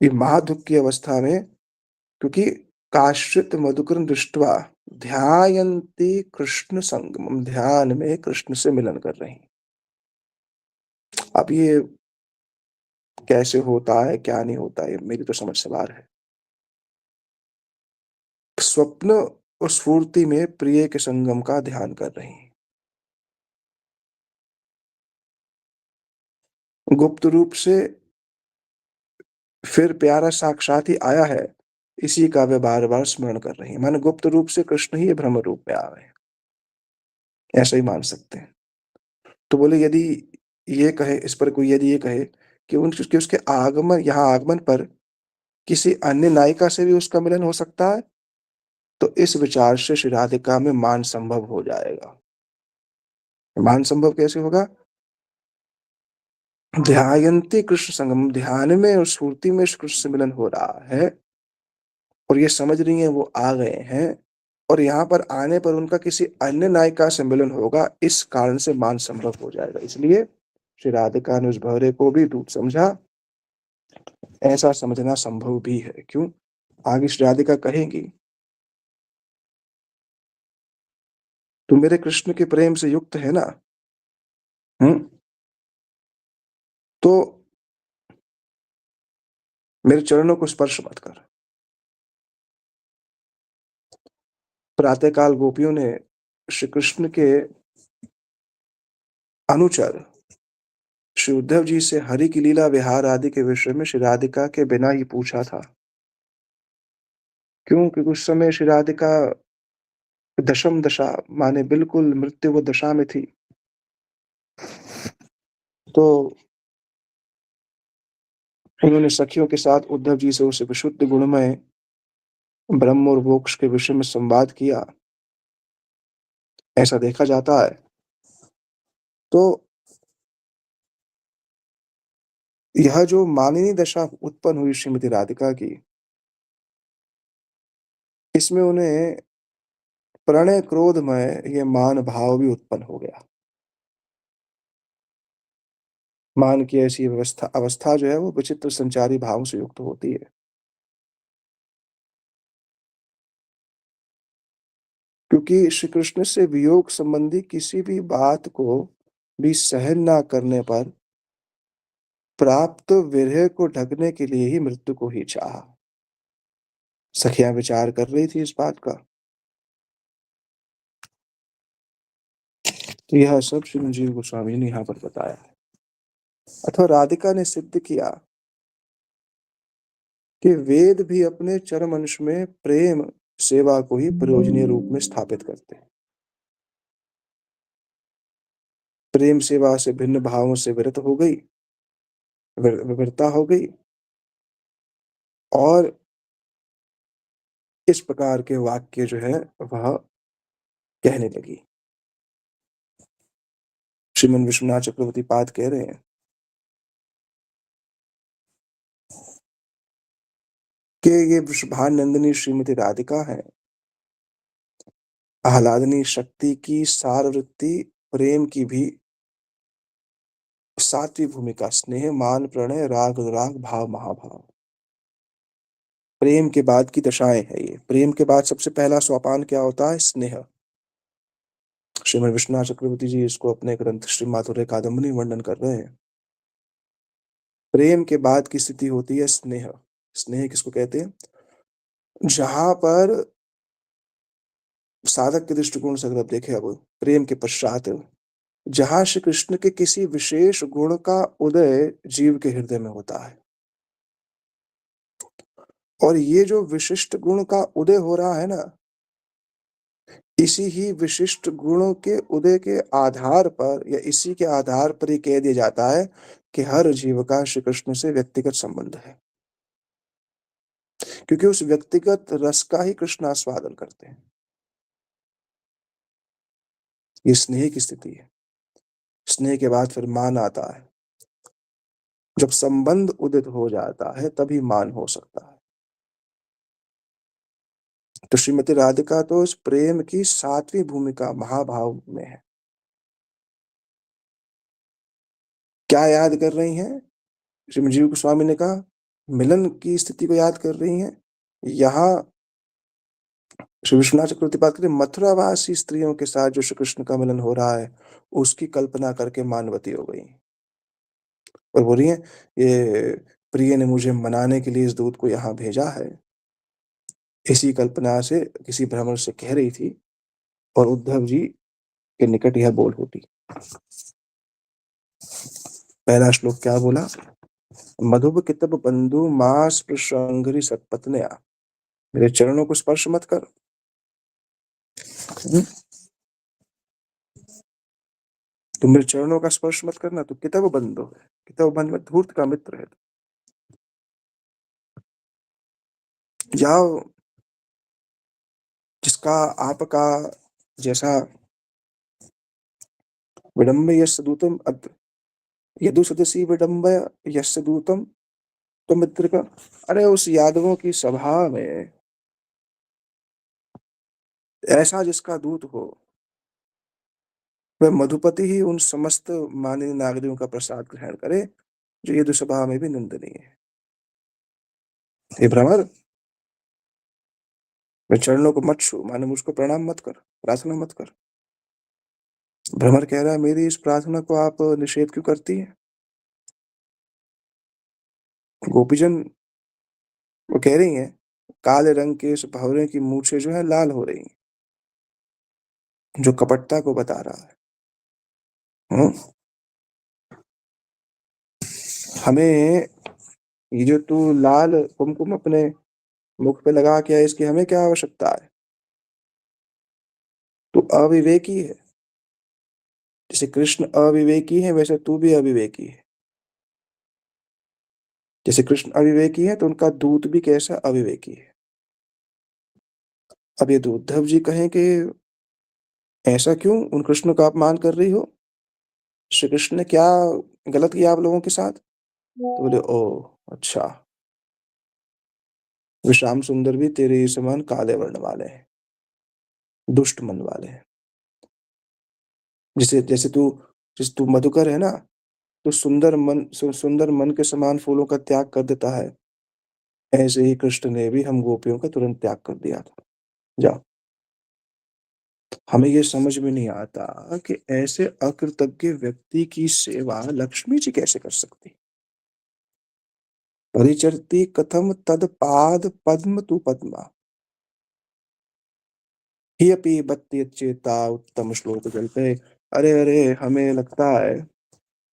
ये महादुख की अवस्था में, क्योंकि काश्चित मधुकर दृष्टवा ध्यायन्ति कृष्ण संगमम, ध्यान में कृष्ण से मिलन कर रही। अब ये कैसे होता है, क्या नहीं होता है, मेरी तो समझ से बाहर है। स्वप्न और स्फूर्ति में प्रिय के संगम का ध्यान कर रही हैं। गुप्त रूप से फिर प्यारा साक्षात ही आया है, इसी का वे बार-बार स्मरण कर रही हैं। माने गुप्त रूप से कृष्ण ही भ्रम रूप में आ गए, ऐसा ही मान सकते हैं। तो बोले यदि ये कहे, इस पर कोई यदि ये कहे कि उसके आगमन, यहाँ आगमन पर किसी अन्य नायिका से भी उसका मिलन हो सकता है, तो इस विचार से श्री राधिका में मान संभव हो जाएगा। मान संभव कैसे होगा? ध्यायन्ति कृष्ण संगम, ध्यान में और स्फूर्ति में कृष्ण से मिलन हो रहा है और ये समझ रही हैं वो आ गए हैं, और यहाँ पर आने पर उनका किसी अन्य नायिका से मिलन होगा, इस कारण से मान संभव हो जाएगा। इसलिए श्री राधिका ने उस भंवरे को भी दूत समझा, ऐसा समझना संभव भी है। क्यों? आगे श्री राधिका कहेंगी, "तू मेरे कृष्ण के प्रेम से युक्त है ना? हुँ? तो मेरे चरणों को स्पर्श मत कर।" प्रातःकाल गोपियों ने श्री कृष्ण के अनुचर श्री उद्धव जी से हरि की लीला विहार आदि के विषय में श्री राधिका के बिना ही पूछा था। क्यों? क्योंकि उस समय श्री राधिका दशम दशा माने बिल्कुल मृत्यु दशा में थी। तो उन्होंने सखियों के साथ उद्धव जी से उस विशुद्ध गुणमय ब्रह्म और मोक्ष के विषय में संवाद किया, ऐसा देखा जाता है। तो यह जो मानिनी दशा उत्पन्न हुई श्रीमती राधिका की, इसमें उन्हें प्रणय क्रोधमय ये मान भाव भी उत्पन्न हो गया। मान की ऐसी व्यवस्था अवस्था जो है वो विचित्र संचारी भावों से युक्त होती है। क्योंकि श्री कृष्ण से वियोग संबंधी किसी भी बात को भी सहन ना करने पर प्राप्त विरह को ढकने के लिए ही मृत्यु को ही चाहा। सखियाँ विचार कर रही थी इस बात का। तो यह सब श्री जीव गोस्वामी ने यहाँ पर बताया है। अथवा राधिका ने सिद्ध किया कि वेद भी अपने चरम अंश में प्रेम सेवा को ही प्रयोजनीय रूप में स्थापित करते हैं। प्रेम सेवा से भिन्न भावों से विरत हो गई, विवरता हो गई और इस प्रकार के वाक्य जो है वह कहने लगी। श्रीमन विश्वनाथ चक्रवर्ती पाद कह रहे हैं कि ये वृषभानंदिनी श्रीमती राधिका है, आह्लादनी शक्ति की सारवृत्ति, प्रेम की भी सात्विक भूमिका, स्नेह, मान, प्रणय, राग, अनुराग, भाव, महाभाव। प्रेम के बाद की दशाएँ हैं ये। प्रेम के बाद सबसे पहला सोपान क्या होता है? स्नेह। श्रीमन विश्वनाथ चक्रवर्ती जी इसको अपने ग्रंथ श्री माधुर्य कादंबरी में वर्णन कर रहे हैं। प्रेम के बाद की स्थिति होती है स्नेह। स्नेह किसको कहते हैं? जहाँ पर साधक के दृष्टिकोण से अगर आप देखें अब प्रेम के पश्चात जहाँ श्री कृष्ण के किसी विशेष गुण का उदय जीव के हृदय में होता है। और ये जो विशिष्ट गुण का उदय हो रहा है ना, इसी ही विशिष्ट गुणों के उदय के आधार पर या इसी के आधार पर ये कह दिया जाता है कि हर जीव का श्री कृष्ण से व्यक्तिगत संबंध है। क्योंकि उस व्यक्तिगत रस का ही कृष्ण आस्वादन करते हैं। ये स्नेह की स्थिति है। स्नेह के बाद फिर मान आता है। जब संबंध उदित हो जाता है तभी मान हो सकता है। तो श्रीमती राधिका तो इस प्रेम की 7वीं भूमिका महाभाव में है। क्या याद कर रही हैं? श्रीमद जीव गोस्वामी ने कहा मिलन की स्थिति को याद कर रही हैं। यहाँ श्री विश्वनाथ चक्रवर्ती बात करें मथुरावासी स्त्रियों के साथ जो श्री कृष्ण का मिलन हो रहा है, उसकी कल्पना करके मानवती हो गई और बोल रही हैं, ये प्रिय ने मुझे मनाने के लिए इस दूत को यहाँ भेजा है। इसी कल्पना से किसी ब्राह्मण से कह रही थी और उद्धव जी के निकट यह बोल उठी। पहला श्लोक क्या बोला? मधुप कितब बंधु मास प्रसंगरी सत्पत्न्या, मेरे चरणों को स्पर्श मत कर। हम्म, तुम मेरे चरणों का स्पर्श मत करना, तू कितब बंधु है। कितब बंधु में धूर्त का मित्र है। जाओ, जिसका आपका जैसा विडम्ब यस्य दूतम यदु सदसी विडम्ब यस्य दूतम तो मित्र का। अरे उस यादवों की सभा में ऐसा जिसका दूत हो, वह मधुपति ही उन समस्त माननीय नागरिकों का प्रसाद ग्रहण करे, जो यदु सभा में भी निंदनीय है। हे भ्रमर, मेरे चरणों को मत छू, माने मुझको प्रणाम मत कर, प्रार्थना मत कर। भ्रमर कह रहा है, मेरी इस प्रार्थना को आप निषेध क्यों करती हैं? गोपीजन वो कह रही हैं, काले रंग के इस भंवरे की मूछें जो है लाल हो रही हैं, जो कपटता को बता रहा है। हुँ? हमें ये जो तू लाल कुमकुम अपने मुख पे लगा के आई, इसकी हमें क्या आवश्यकता है? तू अविवेकी है। जैसे कृष्ण अविवेकी है, वैसे तू भी अविवेकी है। जैसे कृष्ण अविवेकी है, तो उनका दूत भी कैसा अविवेकी है। अब ये तो उद्धव जी कहें कि ऐसा क्यों? उन कृष्ण का अपमान कर रही हो? श्री कृष्ण ने क्या गलत किया आप लोगों के साथ? तो बोले, ओह! अच्छा, वे श्याम सुंदर भी तेरे ही समान काले वर्ण वाले हैं, दुष्ट मन वाले हैं। जैसे जैसे तू मधुकर है ना, तो सुंदर मन के समान फूलों का त्याग कर देता है, ऐसे ही कृष्ण ने भी हम गोपियों का तुरंत त्याग कर दिया था। जाओ। हमें ये समझ में नहीं आता कि ऐसे अकृतज्ञ व्यक्ति की सेवा लक्ष्मी जी कैसे कर सकती? परिचरति कथम तद पाद पद्म तु पद्मा, ही अपि बत्ति चेता उत्तम श्लोक जल्पे। अरे अरे, हमें लगता है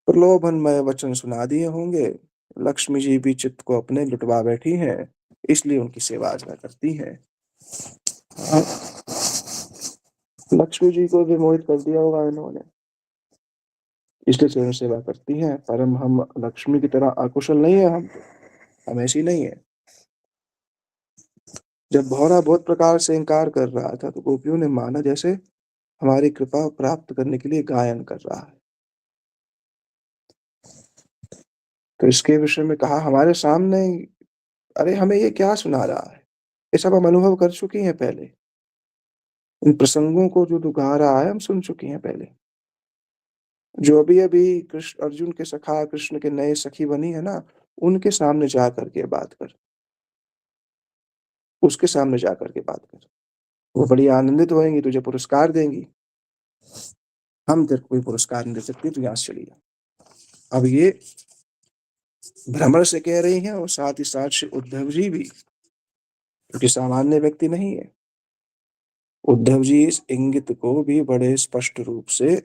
प्रलोभनमय वचन सुना दिए होंगे, लक्ष्मी जी भी चित्त को अपने लुटवा बैठी हैं, इसलिए उनकी सेवा अर्चना करती हैं। हाँ, लक्ष्मी जी को भी मोहित कर दिया होगा इन्होंने, इसलिए स्वयं सेवा करती हैं। परम हम लक्ष्मी की तरह अकुशल नहीं है, हम ऐसी नहीं है। जब भौरा बहुत प्रकार से इनकार कर रहा था, तो गोपियों ने माना जैसे हमारी कृपा प्राप्त करने के लिए गायन कर रहा है। तो इसके विषय में कहा हमारे सामने, अरे हमें ये क्या सुना रहा है? ये सब हम अनुभव कर चुकी हैं पहले। इन प्रसंगों को जो तू गा रहा है, हम सुन चुकी हैं पहले। जो अभी-अभी कृष्ण अर्जुन के सखा कृष्ण के नए सखी बनी है ना, उनके सामने जा कर के बात कर। उसके सामने जा कर के बात कर। वो बड़ी आनंदित होएँगी, तुझे पुरस्कार देंगी। हम तेरे को कोई पुरस्कार नहीं दे सकते, तू यहाँ से चली जा। अब ये भ्रमर से कह रही हैं और साथ ही साथ श्री उद्धव जी भी, क्योंकि सामान्य व्यक्ति नहीं है। उद्धव जी इस इंगित को भी बड़े स्पष्ट रूप से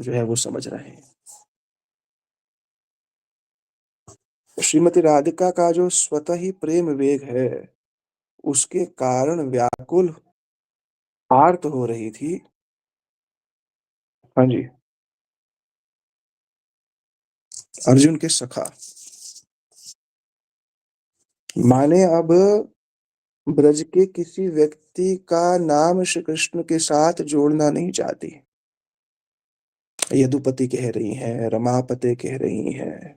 जो है वो समझ रहे हैं। श्रीमती राधिका का जो स्वतः ही प्रेम वेग है, उसके कारण व्याकुल आर्त हो रही थी। हाँ जी, अर्जुन के सखा। माने अब ब्रज के किसी व्यक्ति का नाम श्री कृष्ण के साथ जोड़ना नहीं चाहती। यदुपति कह रही हैं, रमापते कह रही हैं,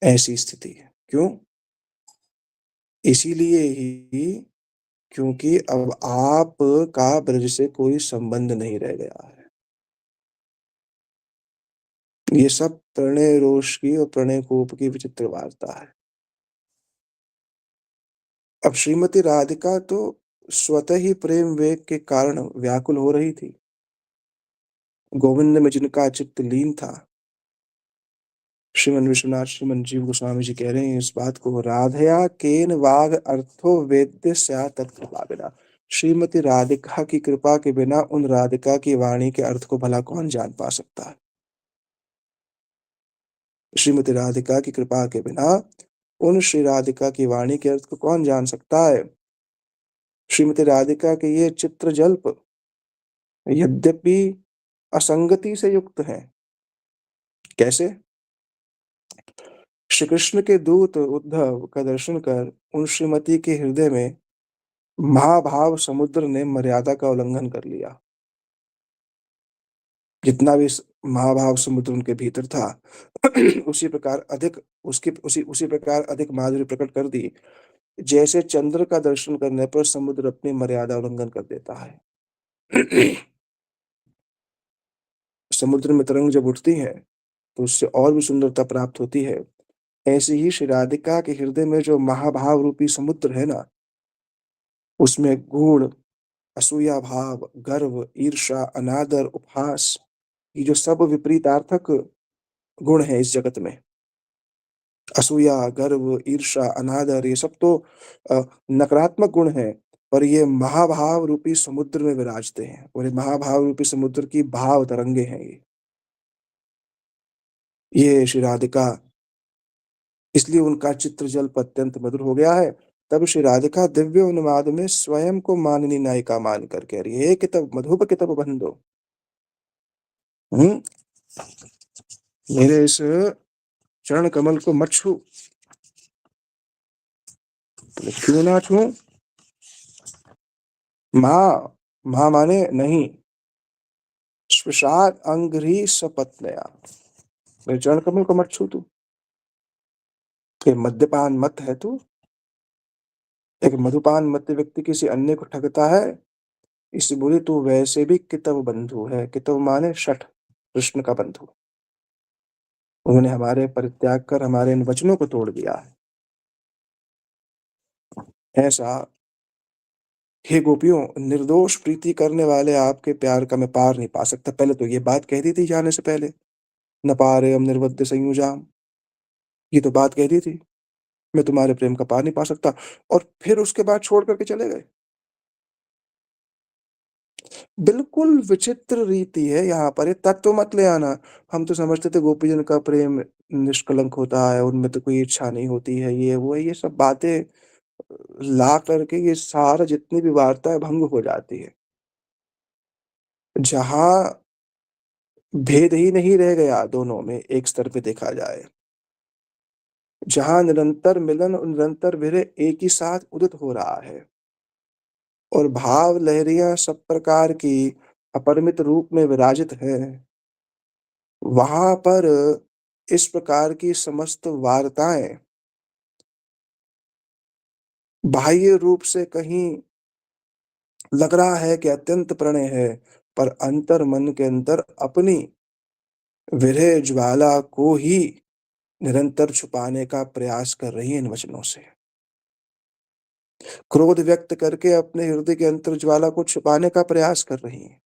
ऐसी स्थिति है। क्यों? इसीलिए ही क्योंकि अब आपका ब्रज से कोई संबंध नहीं रह गया है। ये सब प्रणय रोष की और प्रणय कोप की विचित्र वार्ता है। अब श्रीमती राधिका तो स्वतः ही प्रेम वेग के कारण व्याकुल हो रही थी। गोविंद में जिनका चित्त लीन था, श्रीमन विश्वनाथ श्रीमन जीव गोस्वामी जी कह रहे हैं इस बात को, राधया केन वाग अर्थो वेद्य स्या तत्कृपाविना। श्रीमती राधिका की कृपा के बिना उन राधिका की वाणी के अर्थ को भला कौन जान पा सकता है? श्रीमती राधिका की कृपा के बिना उन श्री राधिका की वाणी के अर्थ को कौन जान सकता है? श्रीमती राधिका के ये चित्र जल्प यद्यपि असंगति से युक्त हैं। कैसे? श्री कृष्ण के दूत उद्धव का दर्शन कर उन श्रीमती के हृदय में महाभाव समुद्र ने मर्यादा का उल्लंघन कर लिया। जितना भी महाभाव समुद्र उनके भीतर था उसी प्रकार अधिक उसकी उसी उसी प्रकार अधिक माधुर्य प्रकट कर दी। जैसे चंद्र का दर्शन करने पर समुद्र अपनी मर्यादा उल्लंघन कर देता है। समुद्र में तरंग जब उठती है, तो उससे और भी सुंदरता प्राप्त होती है। ऐसे ही श्री राधिका के हृदय में जो महाभाव रूपी समुद्र है ना, उसमें गुण, असूया भाव, गर्व, ईर्ष्या, अनादर, उपहास, ये जो सब विपरीतार्थक गुण हैं इस जगत में, असूया, गर्व, ईर्ष्या, अनादर, ये सब तो अ, नकारात्मक गुण हैं, पर ये महाभाव रूपी समुद्र में विराजते हैं और ये महाभाव रूपी समुद्र की भाव तरंगे हैं ये। ये श्री राधिका, इसलिए उनका चित्र जल्प अत्यंत मधुर हो गया है। तब श्री राधिका दिव्य उन्माद में स्वयं को माननी नायिका मान कर कह रही है, "हे कितव मधुप कितव बंधो, हुँ, मेरे इस चरण कमल को मत छू।" बोले, "क्यों ना छूऊँ? माँ, माँ माने नहीं, स्पृशात अंघ्रि सपत्नया, मेरे चरण कमल को मत छू तू। ये मद्यपान मत है तू, एक मधुपान मत्त व्यक्ति किसी अन्य को ठगता है, इससे बोली तू वैसे भी कितव बंधु है।" कितव माने शठ, कृष्ण का बंधु। उन्होंने हमारे परित्याग कर हमारे इन वचनों को तोड़ दिया है। ऐसा हे गोपियों, निर्दोष प्रीति करने वाले आपके प्यार का मैं पार नहीं पा सकता। पहले तो ये बात कह दी थी जाने से पहले, "न पारेयम निर्वद्य संयुजाम्", ये तो बात कह दी थी, मैं तुम्हारे प्रेम का पार नहीं पा सकता, और फिर उसके बाद छोड़ कर के चले गए। बिल्कुल विचित्र रीति है यहाँ पर, ये तत्व मत ले आना। हम तो समझते थे गोपीजन का प्रेम निष्कलंक होता है, उनमें तो कोई इच्छा नहीं होती है, ये वो है, ये सब बातें ला करके ये सारा जितनी भी वार्ता है भंग हो जाती है। जहाँ भेद ही नहीं रह गया दोनों में एक स्तर पे देखा जाए, जहाँ निरंतर मिलन और निरंतर विरह एक ही साथ उदित हो रहा है और भाव लहरियाँ सब प्रकार की अपरिमित रूप में विराजित हैं, वहाँ पर इस प्रकार की समस्त वार्ताएँ बाह्य रूप से कहीं लग रहा है कि अत्यंत प्रणय है, पर अंतर मन के अंदर अपनी विरह ज्वाला को ही निरंतर छुपाने का प्रयास कर रही हैं इन वचनों से। क्रोध व्यक्त करके अपने हृदय के अंतर ज्वाला को छुपाने का प्रयास कर रही हैं।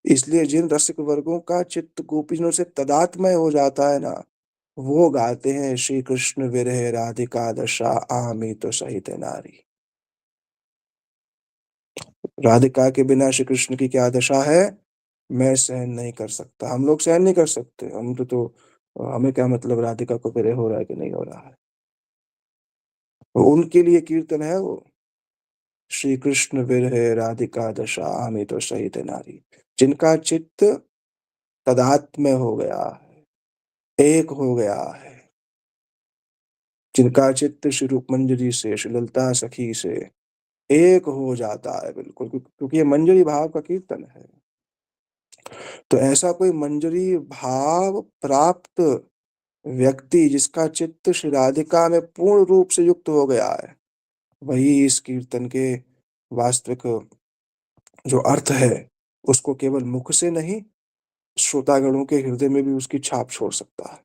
इसलिए जिन रसिक वर्गों का चित्त गोपीजनों से तादात्म्य हो जाता है ना, वो गाते हैं, "श्री कृष्ण विरह राधिका दशा आमित सहित नारी।" राधिका के बिना श्री कृष्ण की क्या दशा है, मैं सहन नहीं कर सकता। हम लोग सहन नहीं कर सकते। हमें क्या मतलब राधिका को विरह हो रहा है कि नहीं हो रहा है। उनके लिए कीर्तन है वो, "श्री कृष्ण विरह राधिका दशा अमित सहित नारी।" जिनका चित्त तादात्म्य हो गया है, एक हो गया है, जिनका चित्त श्री रूपमंजरी से, श्री ललिता सखी से एक हो जाता है बिल्कुल, क्योंकि ये मंजरी भाव का कीर्तन है। तो ऐसा कोई मंजरी भाव प्राप्त व्यक्ति जिसका चित्त श्री राधिका में पूर्ण रूप से युक्त हो गया है, वही इस कीर्तन के वास्तविक जो अर्थ है, उसको केवल मुख से नहीं, श्रोतागणों के हृदय में भी उसकी छाप छोड़ सकता है।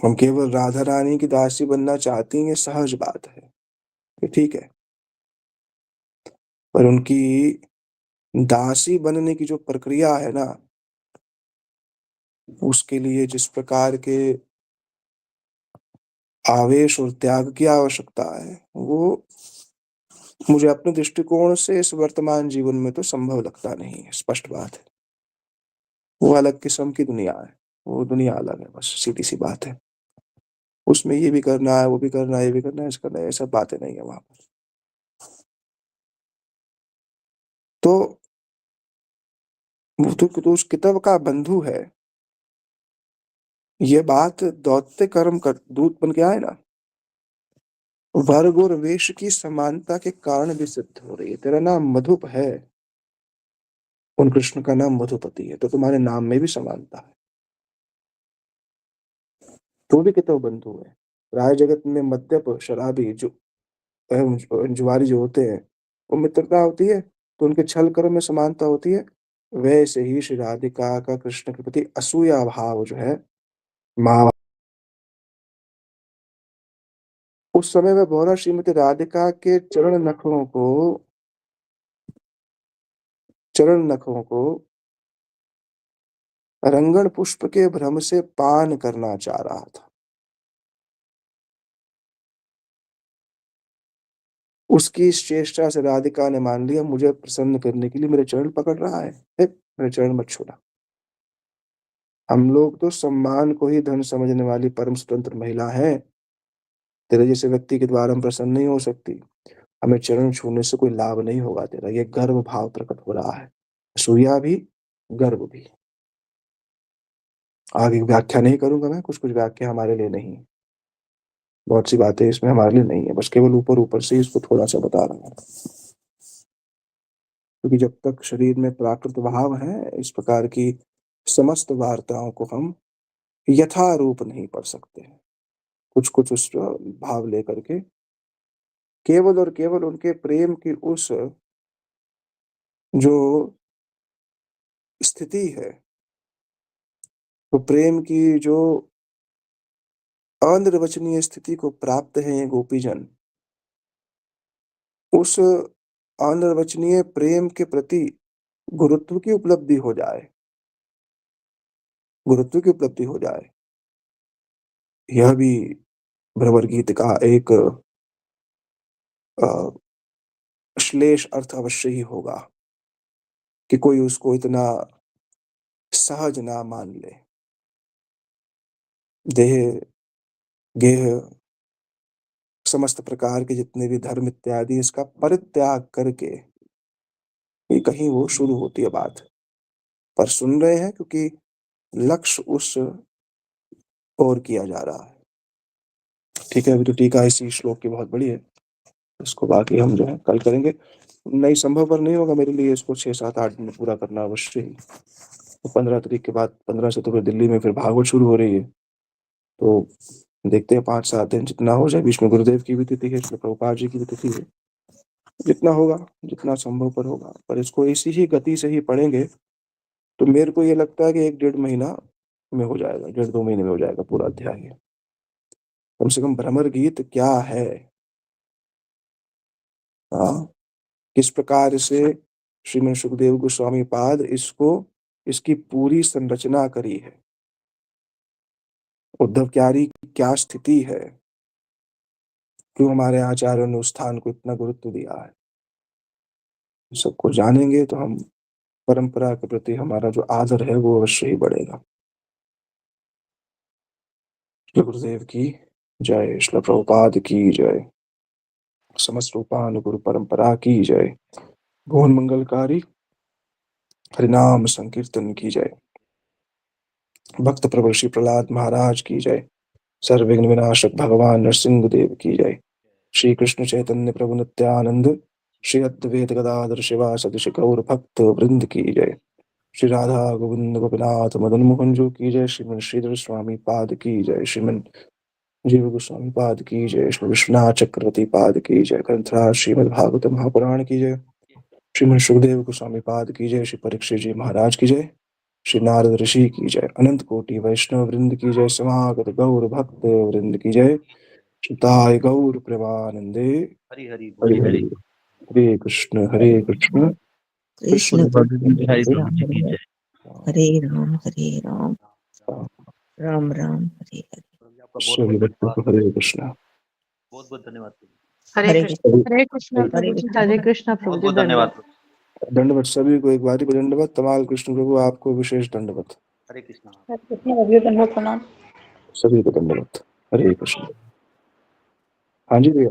हम केवल राधा रानी की दासी बनना चाहती हैं, ये सहज बात है, ये ठीक है। पर उनकी दासी बनने की जो प्रक्रिया है ना, उसके लिए जिस प्रकार के आवेश और त्याग की आवश्यकता है, वो मुझे अपने दृष्टिकोण से इस वर्तमान जीवन में तो संभव लगता नहीं है, स्पष्ट बात है। वो अलग किस्म की दुनिया है, वो दुनिया अलग है, बस सीधी-सी बात है। उसमें ये भी करना है, वो भी करना है, ये भी करना है, ऐसा करना है, ये सब बातें नहीं है वहाँ पर। तो वो तो उस किताब का बंधु है, ये बात दौत्य कर्म कर दूत बन के आए ना, वर्ग और वेश की समानता के कारण भी सिद्ध हो रही है। तेरा नाम मधुप है, उन कृष्ण का नाम मधुपति है, तो तुम्हारे नाम में भी समानता है। तो भी कितने बंधु हैं। राय जगत में मद्यप, शराबी जो जुआरी जो होते हैं, वो मित्रता होती है, तो उनके छल कर्म में समानता होती है। वैसे ही श्री राधिका का कृष्ण के प्रति असूया भाव जो है, मा उस समय वह भौरा श्रीमती राधिका के चरण नखों को रंगण पुष्प के भ्रम से पान करना चाह रहा था। उसकी इस चेष्टा से राधिका ने मान लिया, मुझे प्रसन्न करने के लिए मेरे चरण पकड़ रहा है। मेरे चरण मत छूना। हम लोग तो सम्मान को ही धन समझने वाली परम स्वतंत्र महिला हैं। तेरे जैसे व्यक्ति के द्वारा हम प्रसन्न नहीं हो सकती। हमें चरण छूने से कोई लाभ नहीं होगा तेरा। ये गर्व भाव प्रकट हो रहा है। असूया भी, गर्व भी। आगे व्याख्या नहीं करूँगा मैं, कुछ-कुछ व्याख्या हमारे लिए नहीं है। बहुत सी बातें इसमें हमारे लिए नहीं है, बस केवल ऊपर-ऊपर से इसको थोड़ा-सा बता रहा हूँ। क्योंकि जब तक शरीर में प्राकृत भाव है, इस प्रकार की समस्त वार्ताओं को हम यथारूप नहीं पढ़ सकते हैं। कुछ-कुछ उस भाव लेकर के केवल और केवल उनके प्रेम की उस जो स्थिति है, वो प्रेम की जो अनिर्वचनीय स्थिति को प्राप्त हैं ये गोपीजन, उस अनिर्वचनीय प्रेम के प्रति गुरुत्व की उपलब्धि हो जाए, गुरुत्व की उपलब्धि हो जाए। यह भी भ्रमर गीत का एक अ, श्लेष अर्थ अवश्य ही होगा कि कोई उसको इतना सहज ना मान ले। देह, गेह, समस्त प्रकार के जितने भी धर्म इत्यादि इसका परित्याग करके ये कहीं वो शुरू होती है बात। पर सुन रहे हैं क्योंकि लक्ष्य उस ओर किया जा रहा है। ठीक है, अभी तो टीका इसी श्लोक की बहुत बड़ी है। इसको बाकी हम जो है कल करेंगे। नहीं, संभव पर नहीं होगा मेरे लिए इसको 6, 7, 8 दिन में पूरा करना अवश्य ही। तो 15 तारीख के बाद 15 से तो फिर दिल्ली में फिर भागवत शुरू हो रही है। तो देखते हैं 5-7 दिन जितना हो जाए। बीच में गुरुदेव की भी तिथि है, इसमें प्रभुपाद जी की भी तिथि है। जितना होगा, जितना संभव पर होगा। पर इसको इसी ही गति से ही पढ़ेंगे, तो मेरे को ये लगता है कि 1 डेढ़ महीना में हो जाएगा, डेढ़ 2 महीने में हो जाएगा पूरा अध्याय। कम से कम भ्रमर गीत क्या है? हाँ, किस प्रकार से श्रीमद् सुखदेव गोस्वामी पाद इसको इसकी पूरी संरचना करी है। उद्धव क्यारी की क्या स्थिति है? क्यों हमारे आचार्यों ने उस स्थान को इतना गुरुत्व दिया है? सबको जानेंगे तो हम परंपरा के प्रति हमारा जो आदर है वो अवश्य ही बढ़ेगा। श्री गुरुदेव की जय, श्रील प्रभुपाद की जय, समस्त रूपानुगुरु परंपरा की जय, भुवन मंगलकारी हरिनाम संकीर्तन की जय, भक्त प्रभु श्री प्रहलाद महाराज की जय, सर्वविघ्न विनाशक भगवान नरसिंह देव की जय, श्री कृष्ण चैतन्य प्रभु नित्यानंद, श्री अद्वैत गदाधर शिवासदि गौर भक्त वृंद की जय, श्री राधा गोविंद गोपीनाथ मदन मोहन जो की जय, श्रीमन श्रीधर स्वामी पाद की जय, श्रीमन जीव गोस्वामी पाद की जय, श्री विश्वनाथ चक्रवर्ती पाद की जय, ग्रंथराज श्रीमद् भागवत महापुराण की जय, श्रीमन सुखदेव गोस्वामी पाद की जय, श्री परीक्षित जी महाराज की जय, श्री नारद ऋषि की जय, अनंत कोटि वैष्णव वृंद की जय, समागत गौर भक्त वृंद की जय, श्रीताय गौर प्रेमानंदे। हरि हरि बोल। हरि हरि, हरे कृष्ण कृष्ण कृष्ण हरे कृष्ण हरे। राम राम, हरे राम राम राम हरे हरे। आपका बहुत सभी बहुत भक्तों को धन्यवाद, हरे कृष्ण। बहुत बहुत धन्यवाद, हरे हरे कृष्ण हरे प्रभु जी, कृष्ण हरे कृष्ण बहुत प्रभु जी, बहुत धन्यवाद। दंडवत सभी को, एक बारी को दंडवत। तमाल कृष्ण प्रभु आपको विशेष दंडवत। हरे कृष्णा। हरे कृष्ण अभियो दंडवत प्रणाम। सभी को दंडवत। हरे कृष्ण। हाँ जी भैया।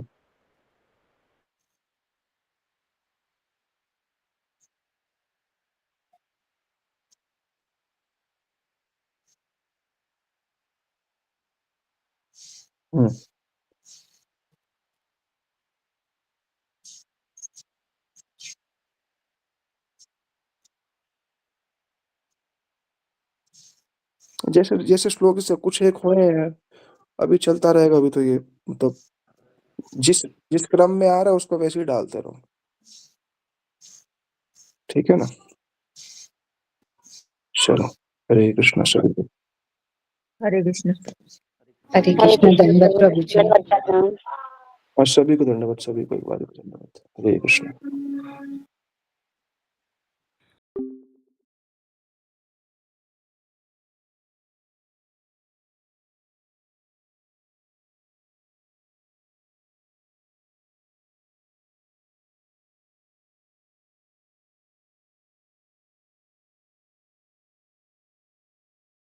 हम्म। जैसे जैसे श्लोक से कुछ एक हुए हैं, अभी चलता रहेगा, अभी तो ये मतलब जिस जिस क्रम में आ रहा है उसको वैसे ही डालते रहो। ठीक है ना? चलो, हरे कृष्णा सभी को। हरे कृष्ण। हरे हरे कृष्ण, धन्यवाद प्रभु जी। और सभी को धन्यवाद, सभी को एक बार धन्यवाद। हरे कृष्ण।